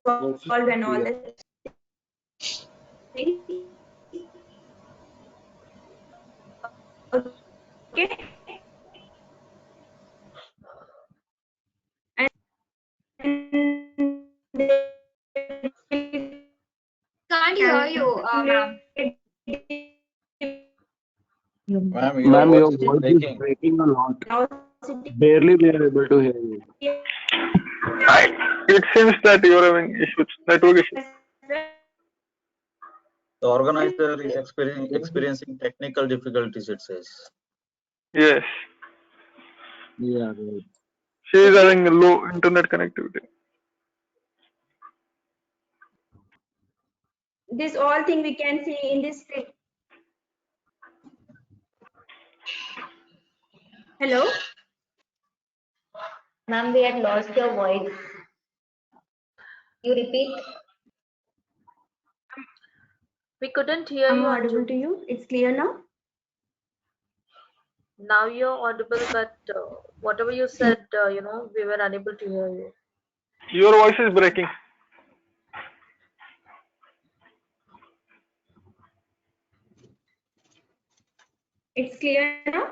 solved and all that thing. Okay. And Can't hear you, ma'am. Ma'am, your Ma'am, your voice is voice is breaking. breaking a lot. Barely we are able to hear you. It seems that you are having issues, network issues. The organizer is experiencing technical difficulties, it says. Yes, Yeah, right. she is having low internet connectivity. this all thing we can see in this script. Hello. Ma'am, we had lost your voice. You repeat? We couldn't hear Am you, I audible Anju. to you? It's clear now. Now you're audible, but whatever you said, we were unable to hear you. Your voice is breaking. It's clear now.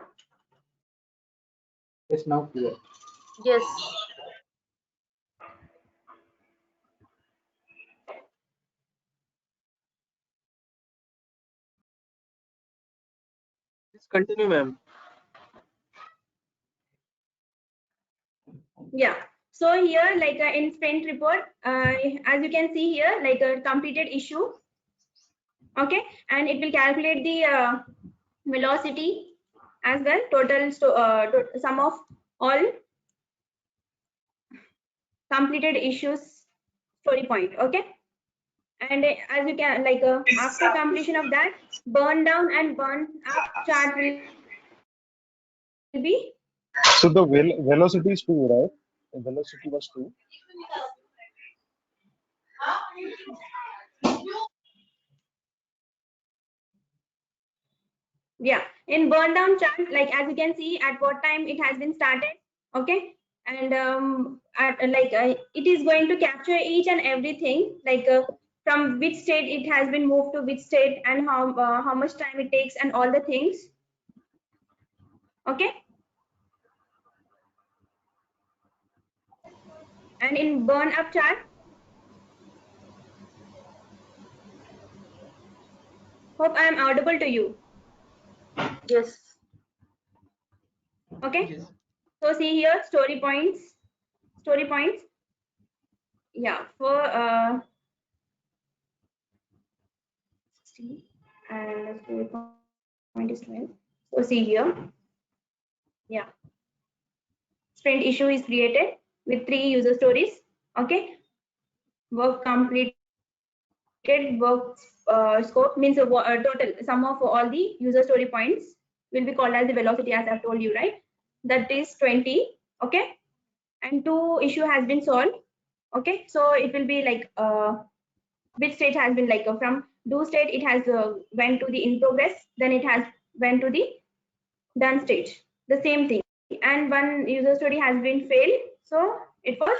It's now clear. Yes. Please continue, ma'am. Yeah. So here, like in sprint report, as you can see here, like a completed issue. Okay, and it will calculate the velocity as well, total sum of all completed issues story point. Okay, and as you can like after completion of that, burn down and burn up chart will be. So the velocity is 2, right? The velocity was 2. Yeah, in burn down chart, like as you can see at what time it has been started. Okay, and it is going to capture each and everything, like from which state it has been moved to which state and how much time it takes and all the things. Okay, and in burn up chart, hope I am audible to you. Yes. Okay, so see here story points. Yeah, for and story point is 12. So see here. Yeah, sprint issue is created with 3 user stories. Okay, work completed, work scope means total sum of all the user story points will be called as the velocity, as I've told you, right? That is 20. Okay, and 2 issue has been solved. Okay, so it will be like which stage has been like from do state it has went to the in progress, then it has went to the done stage, the same thing. And one user story has been failed, so it was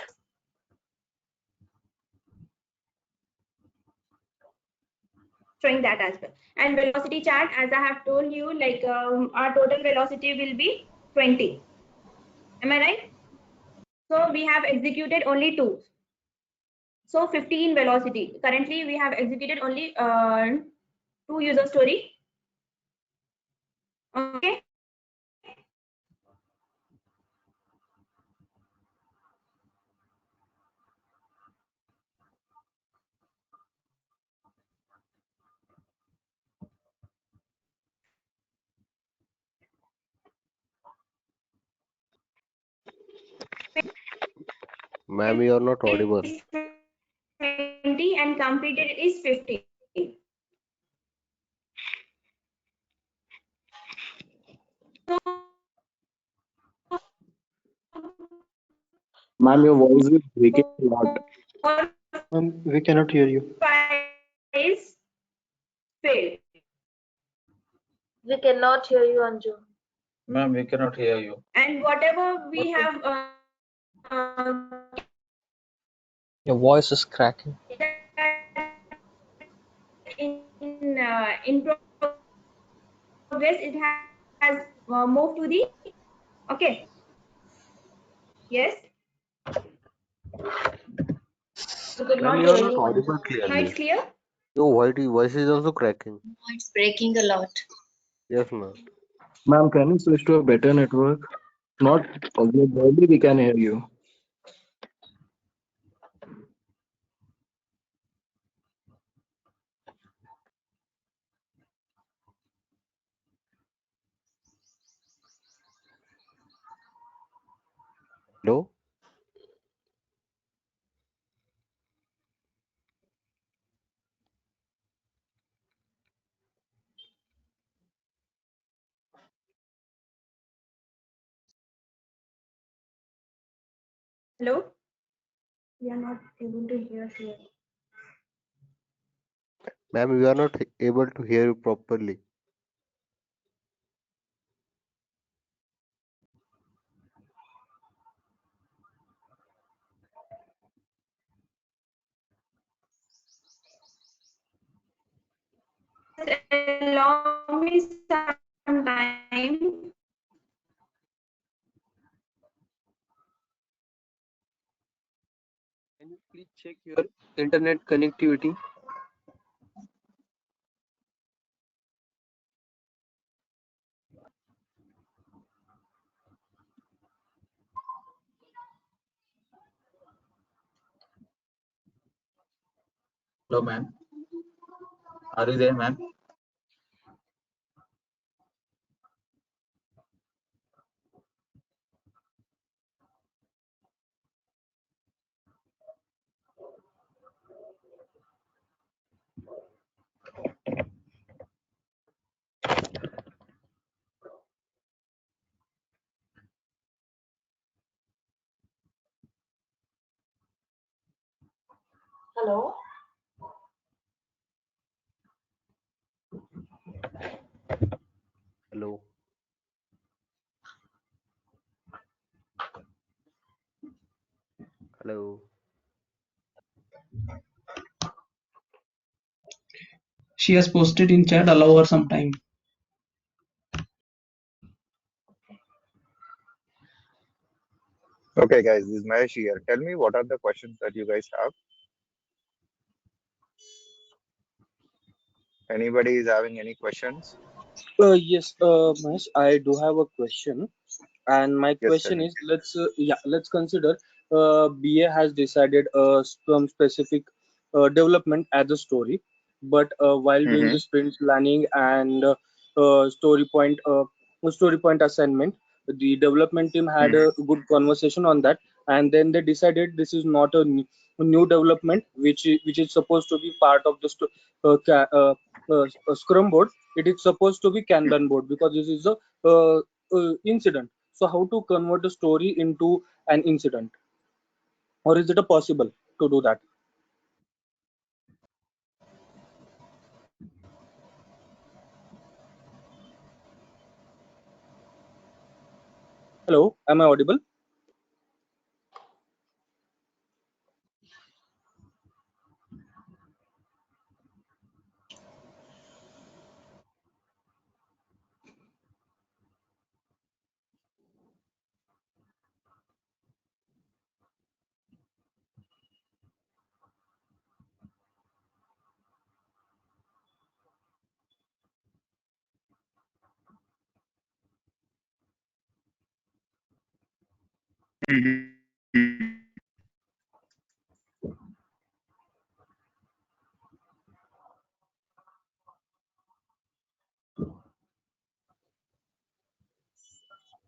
showing that as well. And velocity chart, as I have told you, like our total velocity will be 20. Am I right? So we have executed only 2. So 15 velocity. Currently we have executed only 2 user story. Okay. Ma'am, you are not audible. 20 and completed is 15. Ma'am, your voice is breaking a lot. We cannot hear you. Is failed. We cannot hear you, Anju. Ma'am, we cannot hear you. And whatever we have Your voice is cracking. in progress, it has moved to the okay. Yes. We could Ma'am, not you are hear not you, audible Anju. Now clearly. it's clear. Your voice is also cracking. It's breaking a lot. Yes, ma'am. Ma'am, can you switch to a better network? Not barely we can hear you. Hello? Hello. We are not able to hear here. Ma'am, we are not able to hear you properly. Allow me some time. Can you please check your internet connectivity? Hello, ma'am. Are you there, ma'am? Hello? Hello? Hello? She has posted in chat, allow her some time. Okay, guys, this is Mahesh here. Tell me what are the questions that you guys have? Anybody is having any questions? Yes, Mahesh, I do have a question, and my Yes, tell question me. is, let's consider BA has decided some specific development as a story, but while doing Mm-hmm. the sprint planning and story point assignment, the development team had a good conversation on that, and then they decided this is not a new development which is supposed to be part of the Scrum board. It is supposed to be Kanban board because this is a incident. So how to convert a story into an incident or is it possible to do that? Hello, am I audible?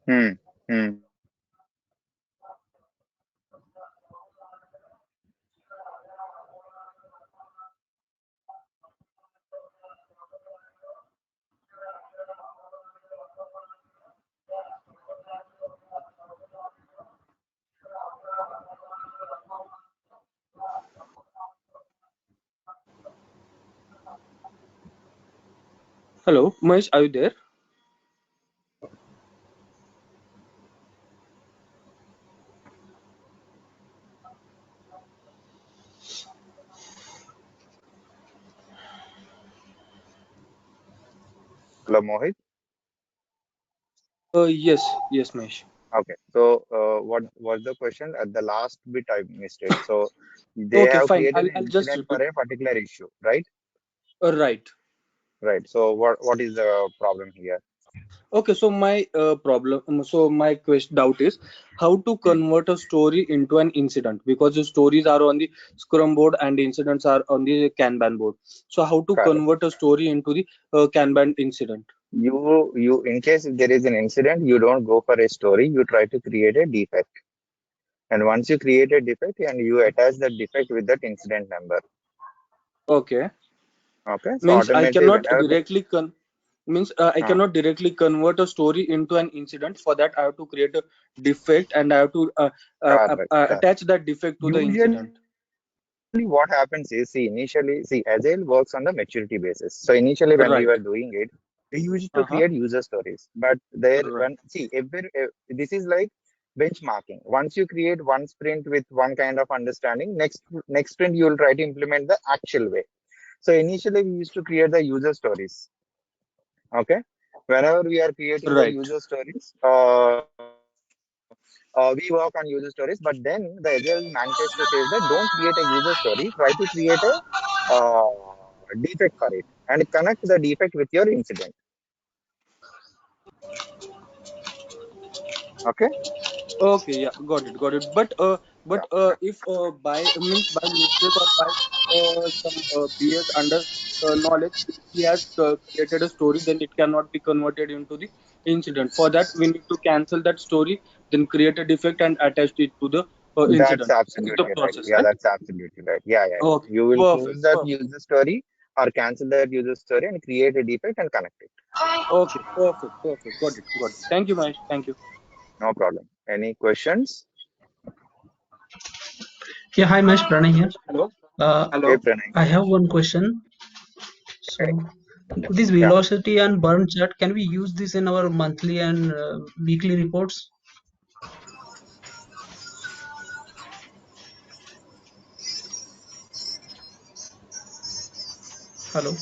Hmm. Hmm. Hello, Mahesh, are you there? Hello, Mohit. Yes, Mahesh. Okay. So, what was the question? At the last bit, I missed it. So, they Okay, have fine. created an I'll just incident for repeat. a particular issue, right? Right. Right. So, what is the problem here? Okay, so my question doubt is how to Hmm. convert a story into an incident, because the stories are on the Scrum board and the incidents are on the Kanban board. So how to Correct. convert a story into the Kanban incident? In case if there is an incident, you don't go for a story. You try to create a defect, and once you create a defect, and you attach that defect with that incident number. Okay. Okay. So Means I automatically, cannot whenever directly I uh, cannot directly convert a story into an incident. For that, I have to create a defect and I have to correct, correct. attach that defect to the Usually, incident. what happens is, see, Agile works on the maturity basis. So initially, when we Right. were doing it, we used to Uh-huh. create user stories. But there, Right. when see, this is like benchmarking. Once you create one sprint with one kind of understanding, next sprint you will try to implement the actual way. So initially, we used to create the user stories. Okay, whenever we are creating the Right. user stories, we work on user stories, but then the Agile manifesto says that don't create a user story, try to create a defect for it and connect the defect with your incident. Okay. Okay, yeah, got it. Yeah. If by mistake or by some BS under knowledge, if he has created a story, then it cannot be converted into the incident. For that, we need to cancel that story, then create a defect and attach it to the That's incident. This is the absolutely right. process, Yeah, right? that's absolutely right. Yeah, yeah, yeah. Okay, You will choose perfect, that perfect. user story or cancel that user story and create a defect and connect it. Okay, perfect. Got it. Thank you, Mahesh. Thank you. No problem. Any questions? Yeah, hi Mahesh, Pranay here. Hello. Hey, Uh, Pranay. I have one question. Okay. So, this Yeah. velocity and burn chart, can we use this in our monthly and weekly reports? Hello.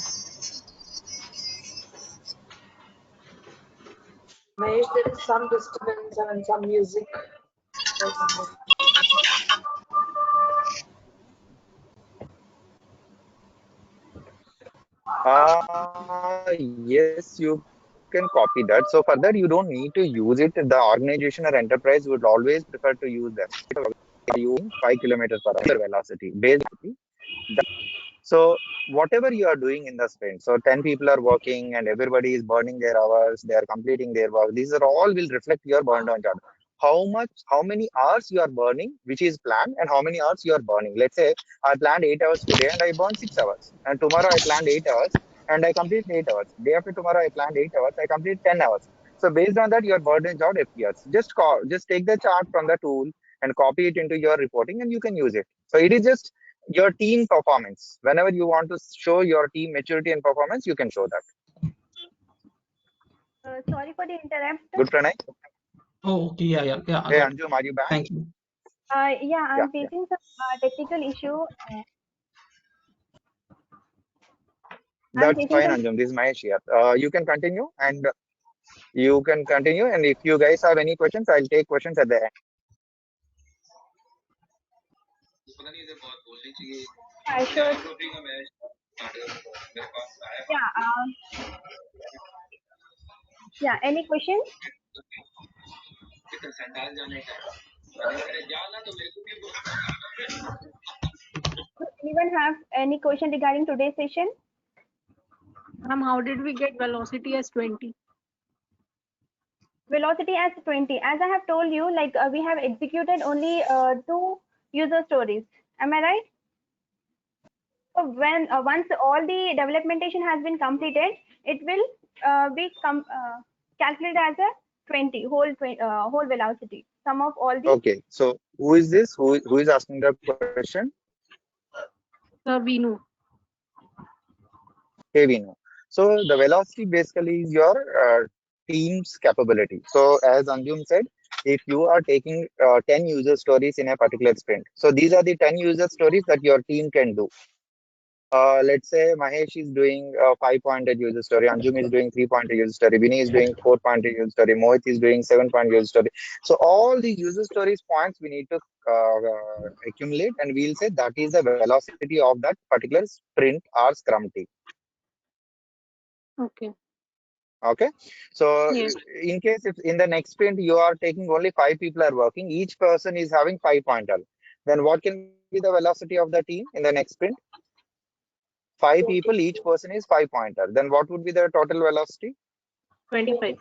Mahesh, there is some disturbance and some music. Yes, you can copy that. So for that, you don't need to use it. The organization or enterprise would always prefer to use them. You 5 kilometers per hour velocity, basically. So whatever you are doing in the sprint, so 10 people are working and everybody is burning their hours, they are completing their work. These are all will reflect your burn down chart. How many hours you are burning, which is planned, and how many hours you are burning. Let's say I planned 8 hours today and I burned 6 hours. And tomorrow I planned 8 hours and I complete 8 hours. Day after tomorrow I planned 8 hours, I complete 10 hours. So based on that, your burn down chart appears. Just take the chart from the tool and copy it into your reporting, and you can use it. So it is just your team performance. Whenever you want to show your team maturity and performance, you can show that. Sorry for the interrupt. Good, Pranay? Oh, okay. Yeah, I Hey, got it. Anjum, are you back? Thank you. Yeah, I'm facing some technical issue. That's facing fine, some. Anjum. This is Mahesh here. You can continue, and if you guys have any questions, I'll take questions at the end. Sure. Yeah, any questions? Anyone have any question regarding today's session? How did we get velocity as 20? Velocity as 20. As I have told you, like we have executed only 2 user stories. Am I right? So when once all the developmentation has been completed, it will be calculated as a 20 whole velocity. Sum of all the. Okay, so who is this? Who is asking the question? Vinu. Hey, Vinu. So the velocity basically is your team's capability. So as Anjum said, if you are taking 10 user stories in a particular sprint, so these are the 10 user stories that your team can do. Let's say Mahesh is doing a 5-pointed user story, Anjum is doing 3-pointed user story, Vinny is doing 4-pointed user story, Mohit is doing 7-point user story. So all the user stories points we need to accumulate, and we'll say that is the velocity of that particular sprint or scrum team. Okay. Okay, so Yes. in case if in the next sprint you are taking only 5 people are working, each person is having 5-pointer, then what can be the velocity of the team in the next sprint? 5 people, each person is 5-pointer. Then what would be the total velocity? 25.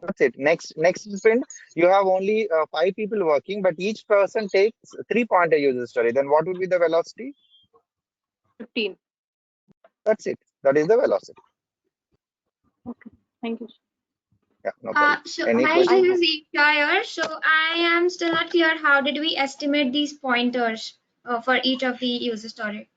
That's it. Next sprint, you have only 5 people working, but each person takes 3-pointer user story. Then what would be the velocity? 15. That's it. That is the velocity. Okay. Thank you. Yeah, no problem. So Any Mahesh, questions? this is Isha here. So I am still not clear. How did we estimate these pointers for each of the user story?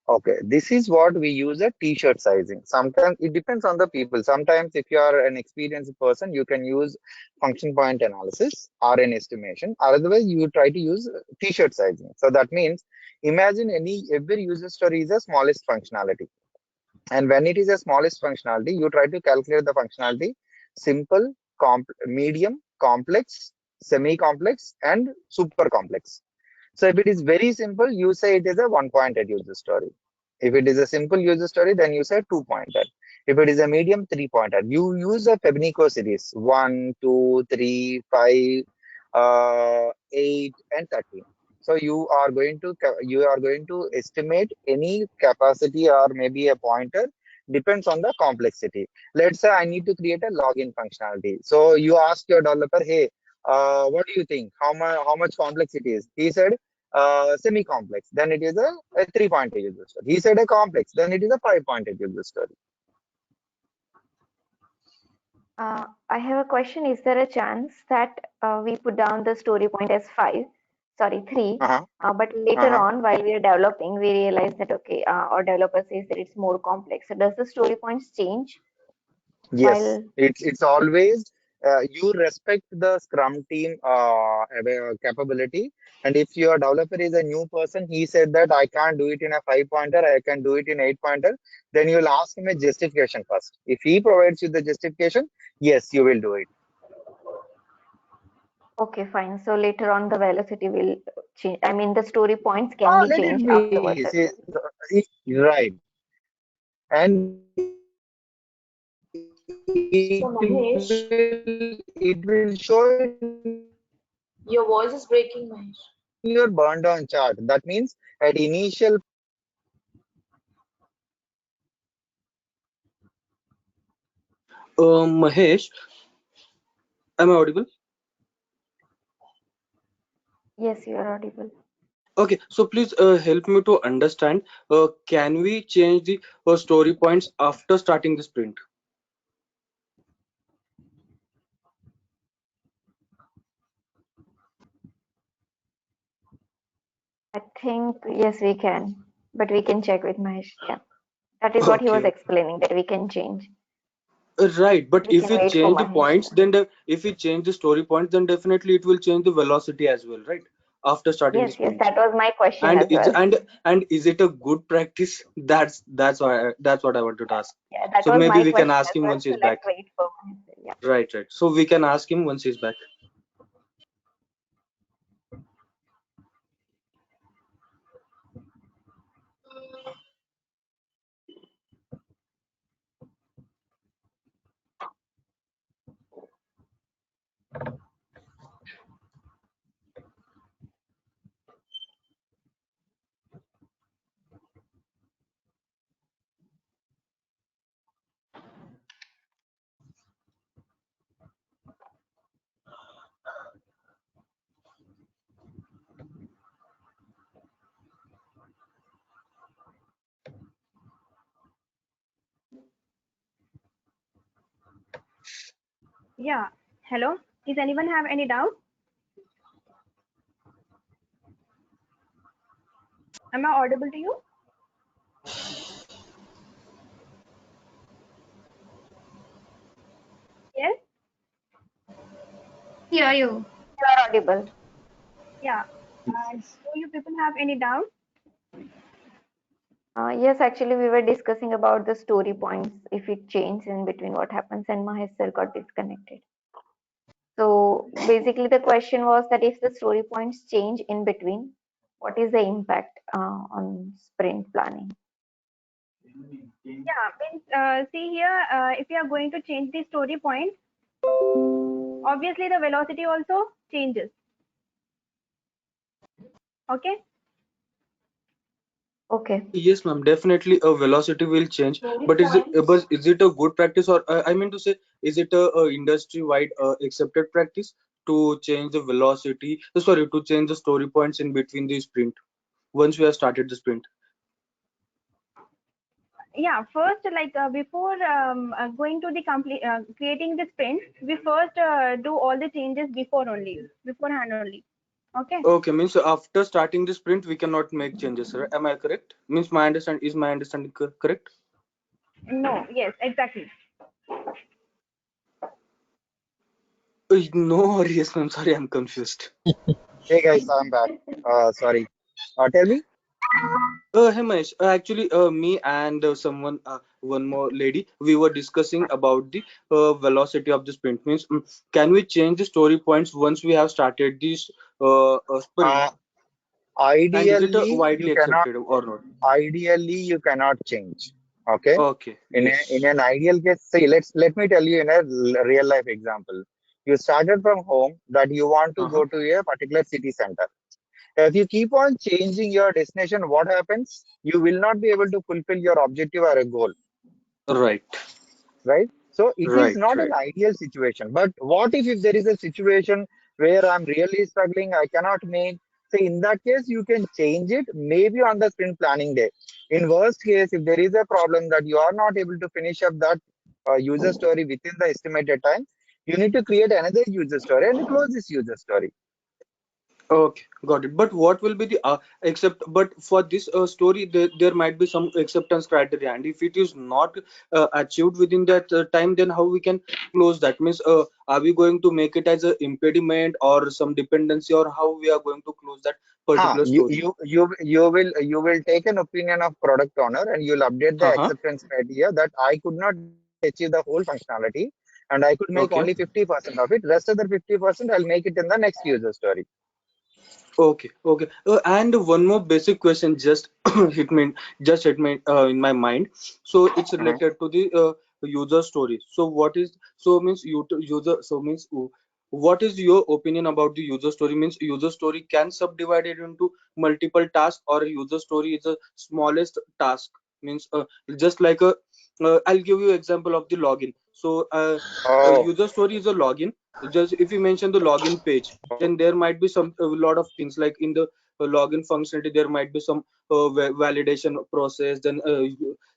Okay, this is what we use a t-shirt sizing. Sometimes it depends on the people. Sometimes if you are an experienced person, you can use function point analysis or an estimation. Otherwise, you try to use t-shirt sizing. So that means imagine every user story is a smallest functionality. And when it is a smallest functionality, you try to calculate the functionality simple, medium, complex, semi-complex, and super complex. So if it is very simple, you say it is a 1-pointed user story. If it is a simple user story, then you say 2-pointer. If it is a medium, 3-pointer. You use a Pebnico series 1, 2, 3, 5, 8, and 13. So you are going to estimate any capacity or maybe a pointer, depends on the complexity. Let's say I need to create a login functionality. So you ask your developer, hey, what do you think? How much complex it is? He said semi-complex. Then it is a 3-pointed user story. He said a complex. Then it is a 5-pointed user story. I have a question. Is there a chance that we put down the story point as 5, sorry, 3, but later on while we are developing, we realize that, okay, our developer says that it's more complex. So does the story points change? Yes, While it's always you respect the Scrum team capability. And if your developer is a new person, he said that I can't do it in a 5-pointer, I can do it in 8-pointer, then you'll ask him a justification first. If he provides you the justification, yes, you will do it. okay, fine. So later on the velocity will change. I mean, the story points can be Let it changed be. afterwards. Right. And So Mahesh, it will show your voice is breaking, Mahesh. your burn down chart. That means at initial Mahesh, am I audible? Yes, you are audible. Okay, so please help me to understand. Can we change the story points after starting the sprint? think yes, we can, but we can check with Mahesh. Yeah, that is what he was Okay. explaining, that we can change. Right, but We if can we wait for change the Mahesh. points, then if we change the story points, then definitely it will change the velocity as well, right? After starting the Yes, yes, sprint. that was my question And as well. is it a good practice? That's what I wanted to ask. Yeah, that So was maybe my we can question ask as him well. once So he's let's back. wait for Mahesh. Yeah. Right, right. So we can ask him once he's back. Yeah. Hello. Does anyone have any doubt? Am I audible to you? Yes. Hear you. You are audible. Yeah. Do you people have any doubt? Yes, actually, we were discussing about the story points. If it changes in between, what happens? And Mahesh sir got disconnected. So basically, the question was that if the story points change in between, what is the impact on sprint planning? Yeah. Means, see here, if you are going to change the story point, obviously the velocity also changes. Okay. Okay. Yes, ma'am. Definitely, a velocity will change. But is it a good practice, or I mean to say, is it a industry-wide accepted practice to change the velocity? Sorry, to change the story points in between the sprint once we have started the sprint. Yeah. First, like before going to the complete creating the sprint, we first do all the changes beforehand only. Okay. Okay, means after starting the sprint, we cannot make changes, right? Am I correct? Means is my understanding correct? No. Yes. Exactly. No, or yes, ma'am. Sorry, I'm confused. Hey guys, I'm back. Sorry. Tell me. Hey Mahesh, actually, me and one more lady, we were discussing about the velocity of the sprint. Means, can we change the story points once we have started this sprint? Uh, And is it ideally, you widely cannot. accepted or not? Ideally, you cannot change. Okay. Okay, In yes. an ideal case, see, let me tell you in a real life example. You started from home that you want to Uh-huh. go to a particular city center. If you keep on changing your destination, what happens? You will not be able to fulfill your objective or a goal, Right, right? So it is right, not an right. ideal situation. But what if there is a situation where I'm really struggling, I cannot make, say in that case, you can change it maybe on the sprint planning day. In worst case, if there is a problem that you are not able to finish up that user story within the estimated time, you need to create another user story and close this user story. Okay, got it. But what will be the but for this story, there might be some acceptance criteria, and if it is not achieved within that time, then how we can close that? Means, are we going to make it as an impediment or some dependency, or how we are going to close that Ah, particular story? you will take an opinion of product owner and you'll update the Uh-huh. acceptance criteria that I could not achieve the whole functionality and I could make Okay. only 50% of it. Rest of the 50% I'll make it in the next user story. Okay, okay. And one more basic question hit me, hit me in my mind. So it's Mhm. related to the user story. So what is so means user so means what is your opinion about the user story? Means user story can subdivide it into multiple tasks, or user story is the smallest task. Means just like a I'll give you example of the login. So Oh, user story is a login. Just if you mention the login page, then there might be some a lot of things like in the login functionality, there might be some validation process, then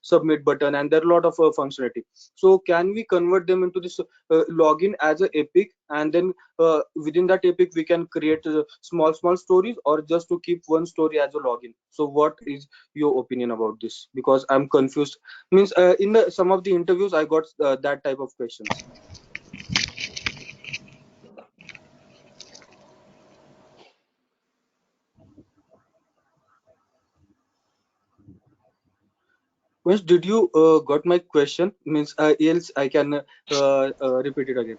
submit button, and there are a lot of functionality. So can we convert them into this login as a epic, and then within that epic we can create small stories, or just to keep one story as a login? So what is your opinion about this? Because I'm confused. Means in some of the interviews I got that type of questions. Means did you got my question? Means else I can repeat it again.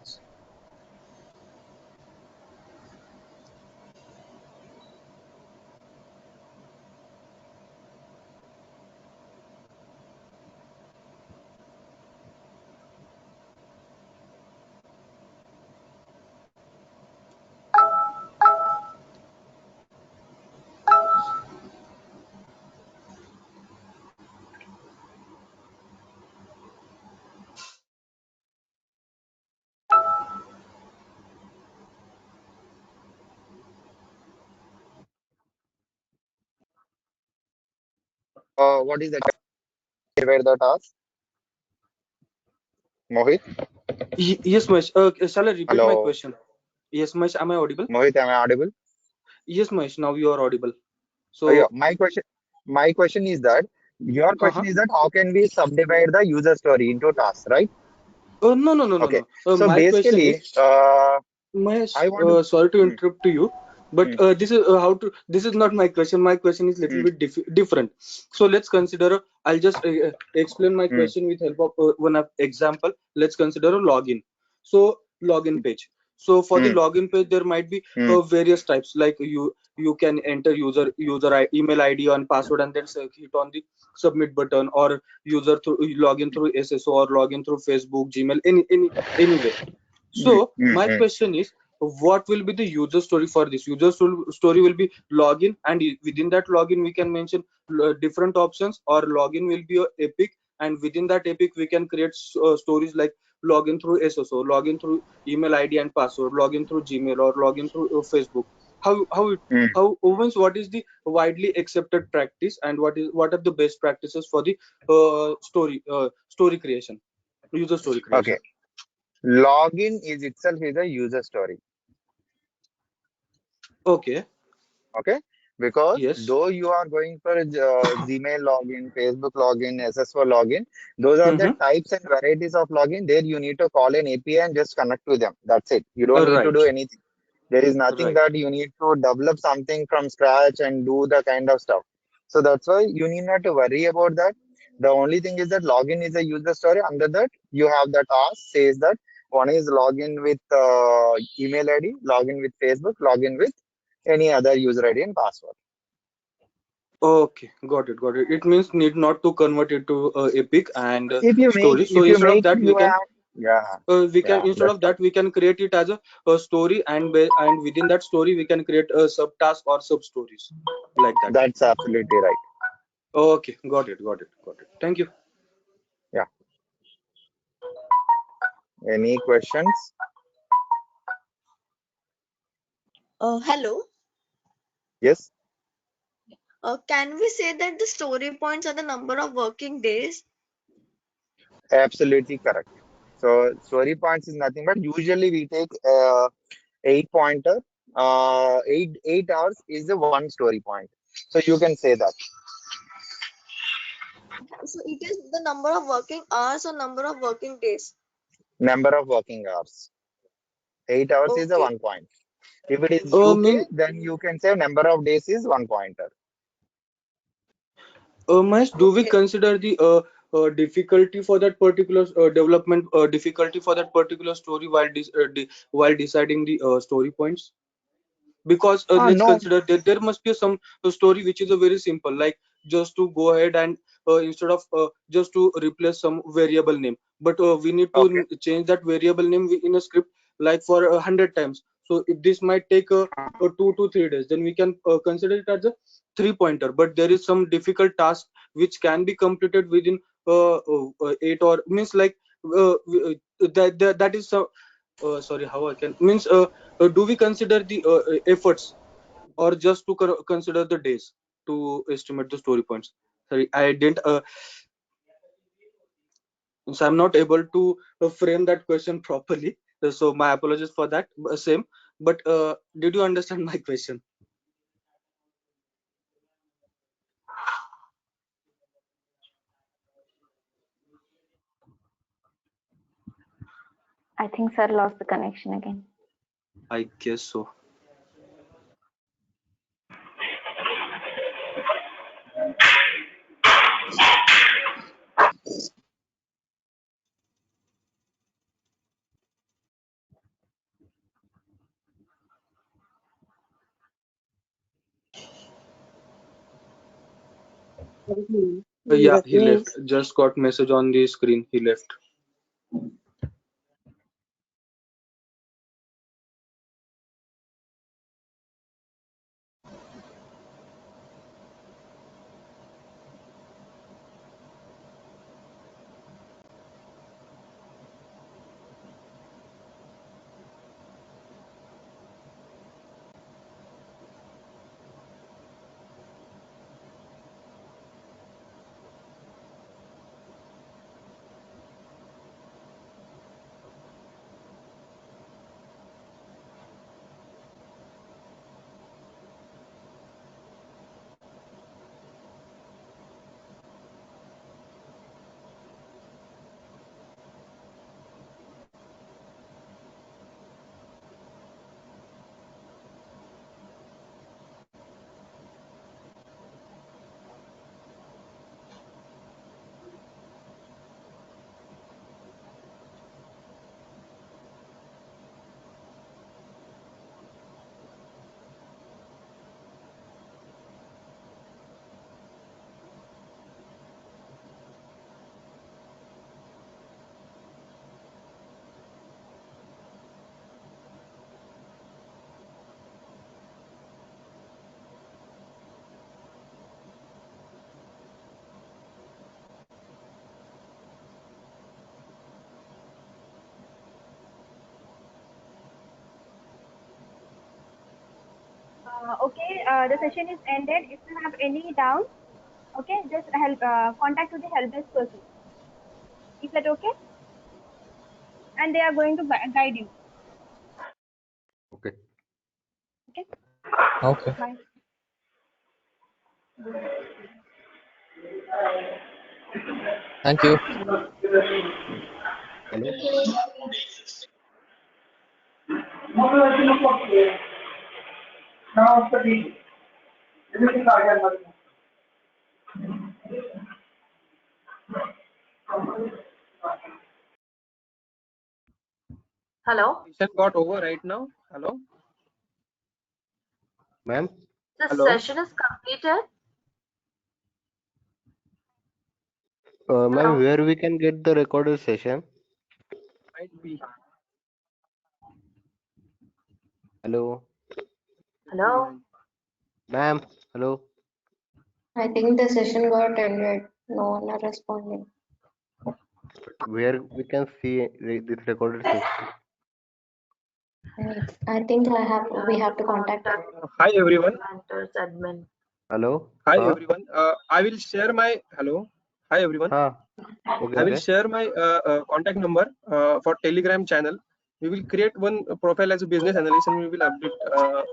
What is the where the task? Mohit? Yes, Mahesh. Shall I repeat my Hello. question? Yes, Mahesh. Am I audible? Mohit, am I audible? Yes, Mahesh. Now you are audible. Yeah, So my question is that your question is that how can we subdivide the user story into tasks, right? Okay. no. So My question basically, is, Mahesh, I want to. sorry to Hmm, interrupt to you, but hmm, this is how to. This is not my question. My question is little hmm, bit different. So let's consider. I'll just explain my hmm, question with help of one example. Let's consider a login. So login page. So for the hmm, login page, there might be hmm, various types. Like you can enter email ID and password, and then hit on the submit button, or user through login through SSO, or login through Facebook, Gmail, anyway. hmm, So hmm, my hmm. question is, what will be the user story for this? Story will be login, and within that login we can mention different options, or login will be a epic, and within that epic we can create stories like login through SSO, login through email ID and password, login through Gmail, or login through Facebook. How it Hmm. how Owens, what is the widely accepted practice, and what are the best practices for the story creation, user story creation? Okay. Login is itself is a user story. Okay. Okay. Because Yes. though you are going for Gmail login, Facebook login, SSO login, those are the Mm-hmm. types and varieties of login. There you need to call an API and just connect to them. That's it. You don't need to do Right. anything. There is nothing Right. that you need to develop something from scratch and do the kind of stuff. So that's why you need not to worry about that. The only thing is that login is a user story. Under that, you have the task says that one is login with email ID, login with Facebook, login with any other user ID and password. Okay. Got it. Got it. It means need not to convert it to Epic and story. So If you instead of make it, that, you have yeah, we can yeah, instead that's of right. that we can create it as a story, and within that story we can create a subtask or sub stories like that. That's absolutely right. Okay. Got it. Got it. Got it. Thank you. Yeah. Any questions? Hello. Yes, Can we say that the story points are the number of working days? absolutely correct. So story points is nothing but usually we take eight pointer. 8 hours is the one story point. So you can say that So it is the number of working hours or number of working days. number of working hours. 8 hours is a Okay. 1 point. If it is UK, Mean then you can say number of days is 1 pointer. Mahesh, do we Okay. consider the difficulty for that particular development, difficulty for that particular story while deciding the story points? Because let's No. consider that there must be some story which is a very simple, like just to go ahead and instead of just to replace some variable name, but we need to Okay. change that variable name in a script like for 100 times. So if this might take 2 to 3 days, then we can consider it as a 3 pointer. But there is some difficult task which can be completed within 8, or means like that is sorry, how I can means do we consider the efforts or just to consider the days to estimate the story points? Sorry, I didn't. So I'm not able to frame that question properly. So my apologies for that. Same. But did you understand my question? I think sir lost the connection again. I guess so. Yeah, he left. Just got message on the screen. He left. Okay, the session is ended. If you have any doubts, okay, just help contact with the help desk person. Is that okay? And they are going to guide you. Okay. Okay. Okay. Bye. Thank you. Hello. Hello. Session got over right now. Hello. Ma'am. The Hello. session is completed. Ma'am, where we can get the recorded session? Might be. Hello. Hello. Ma'am. Hello. I think the session got ended. No one are responding. Where we can see this recorded session? I think we have to contact. Hi everyone. Mentors admin. Hello. Hi everyone. I will share my Hi everyone. Okay. I will share my contact number for Telegram channel. We will create one profile as a business analyst and we will update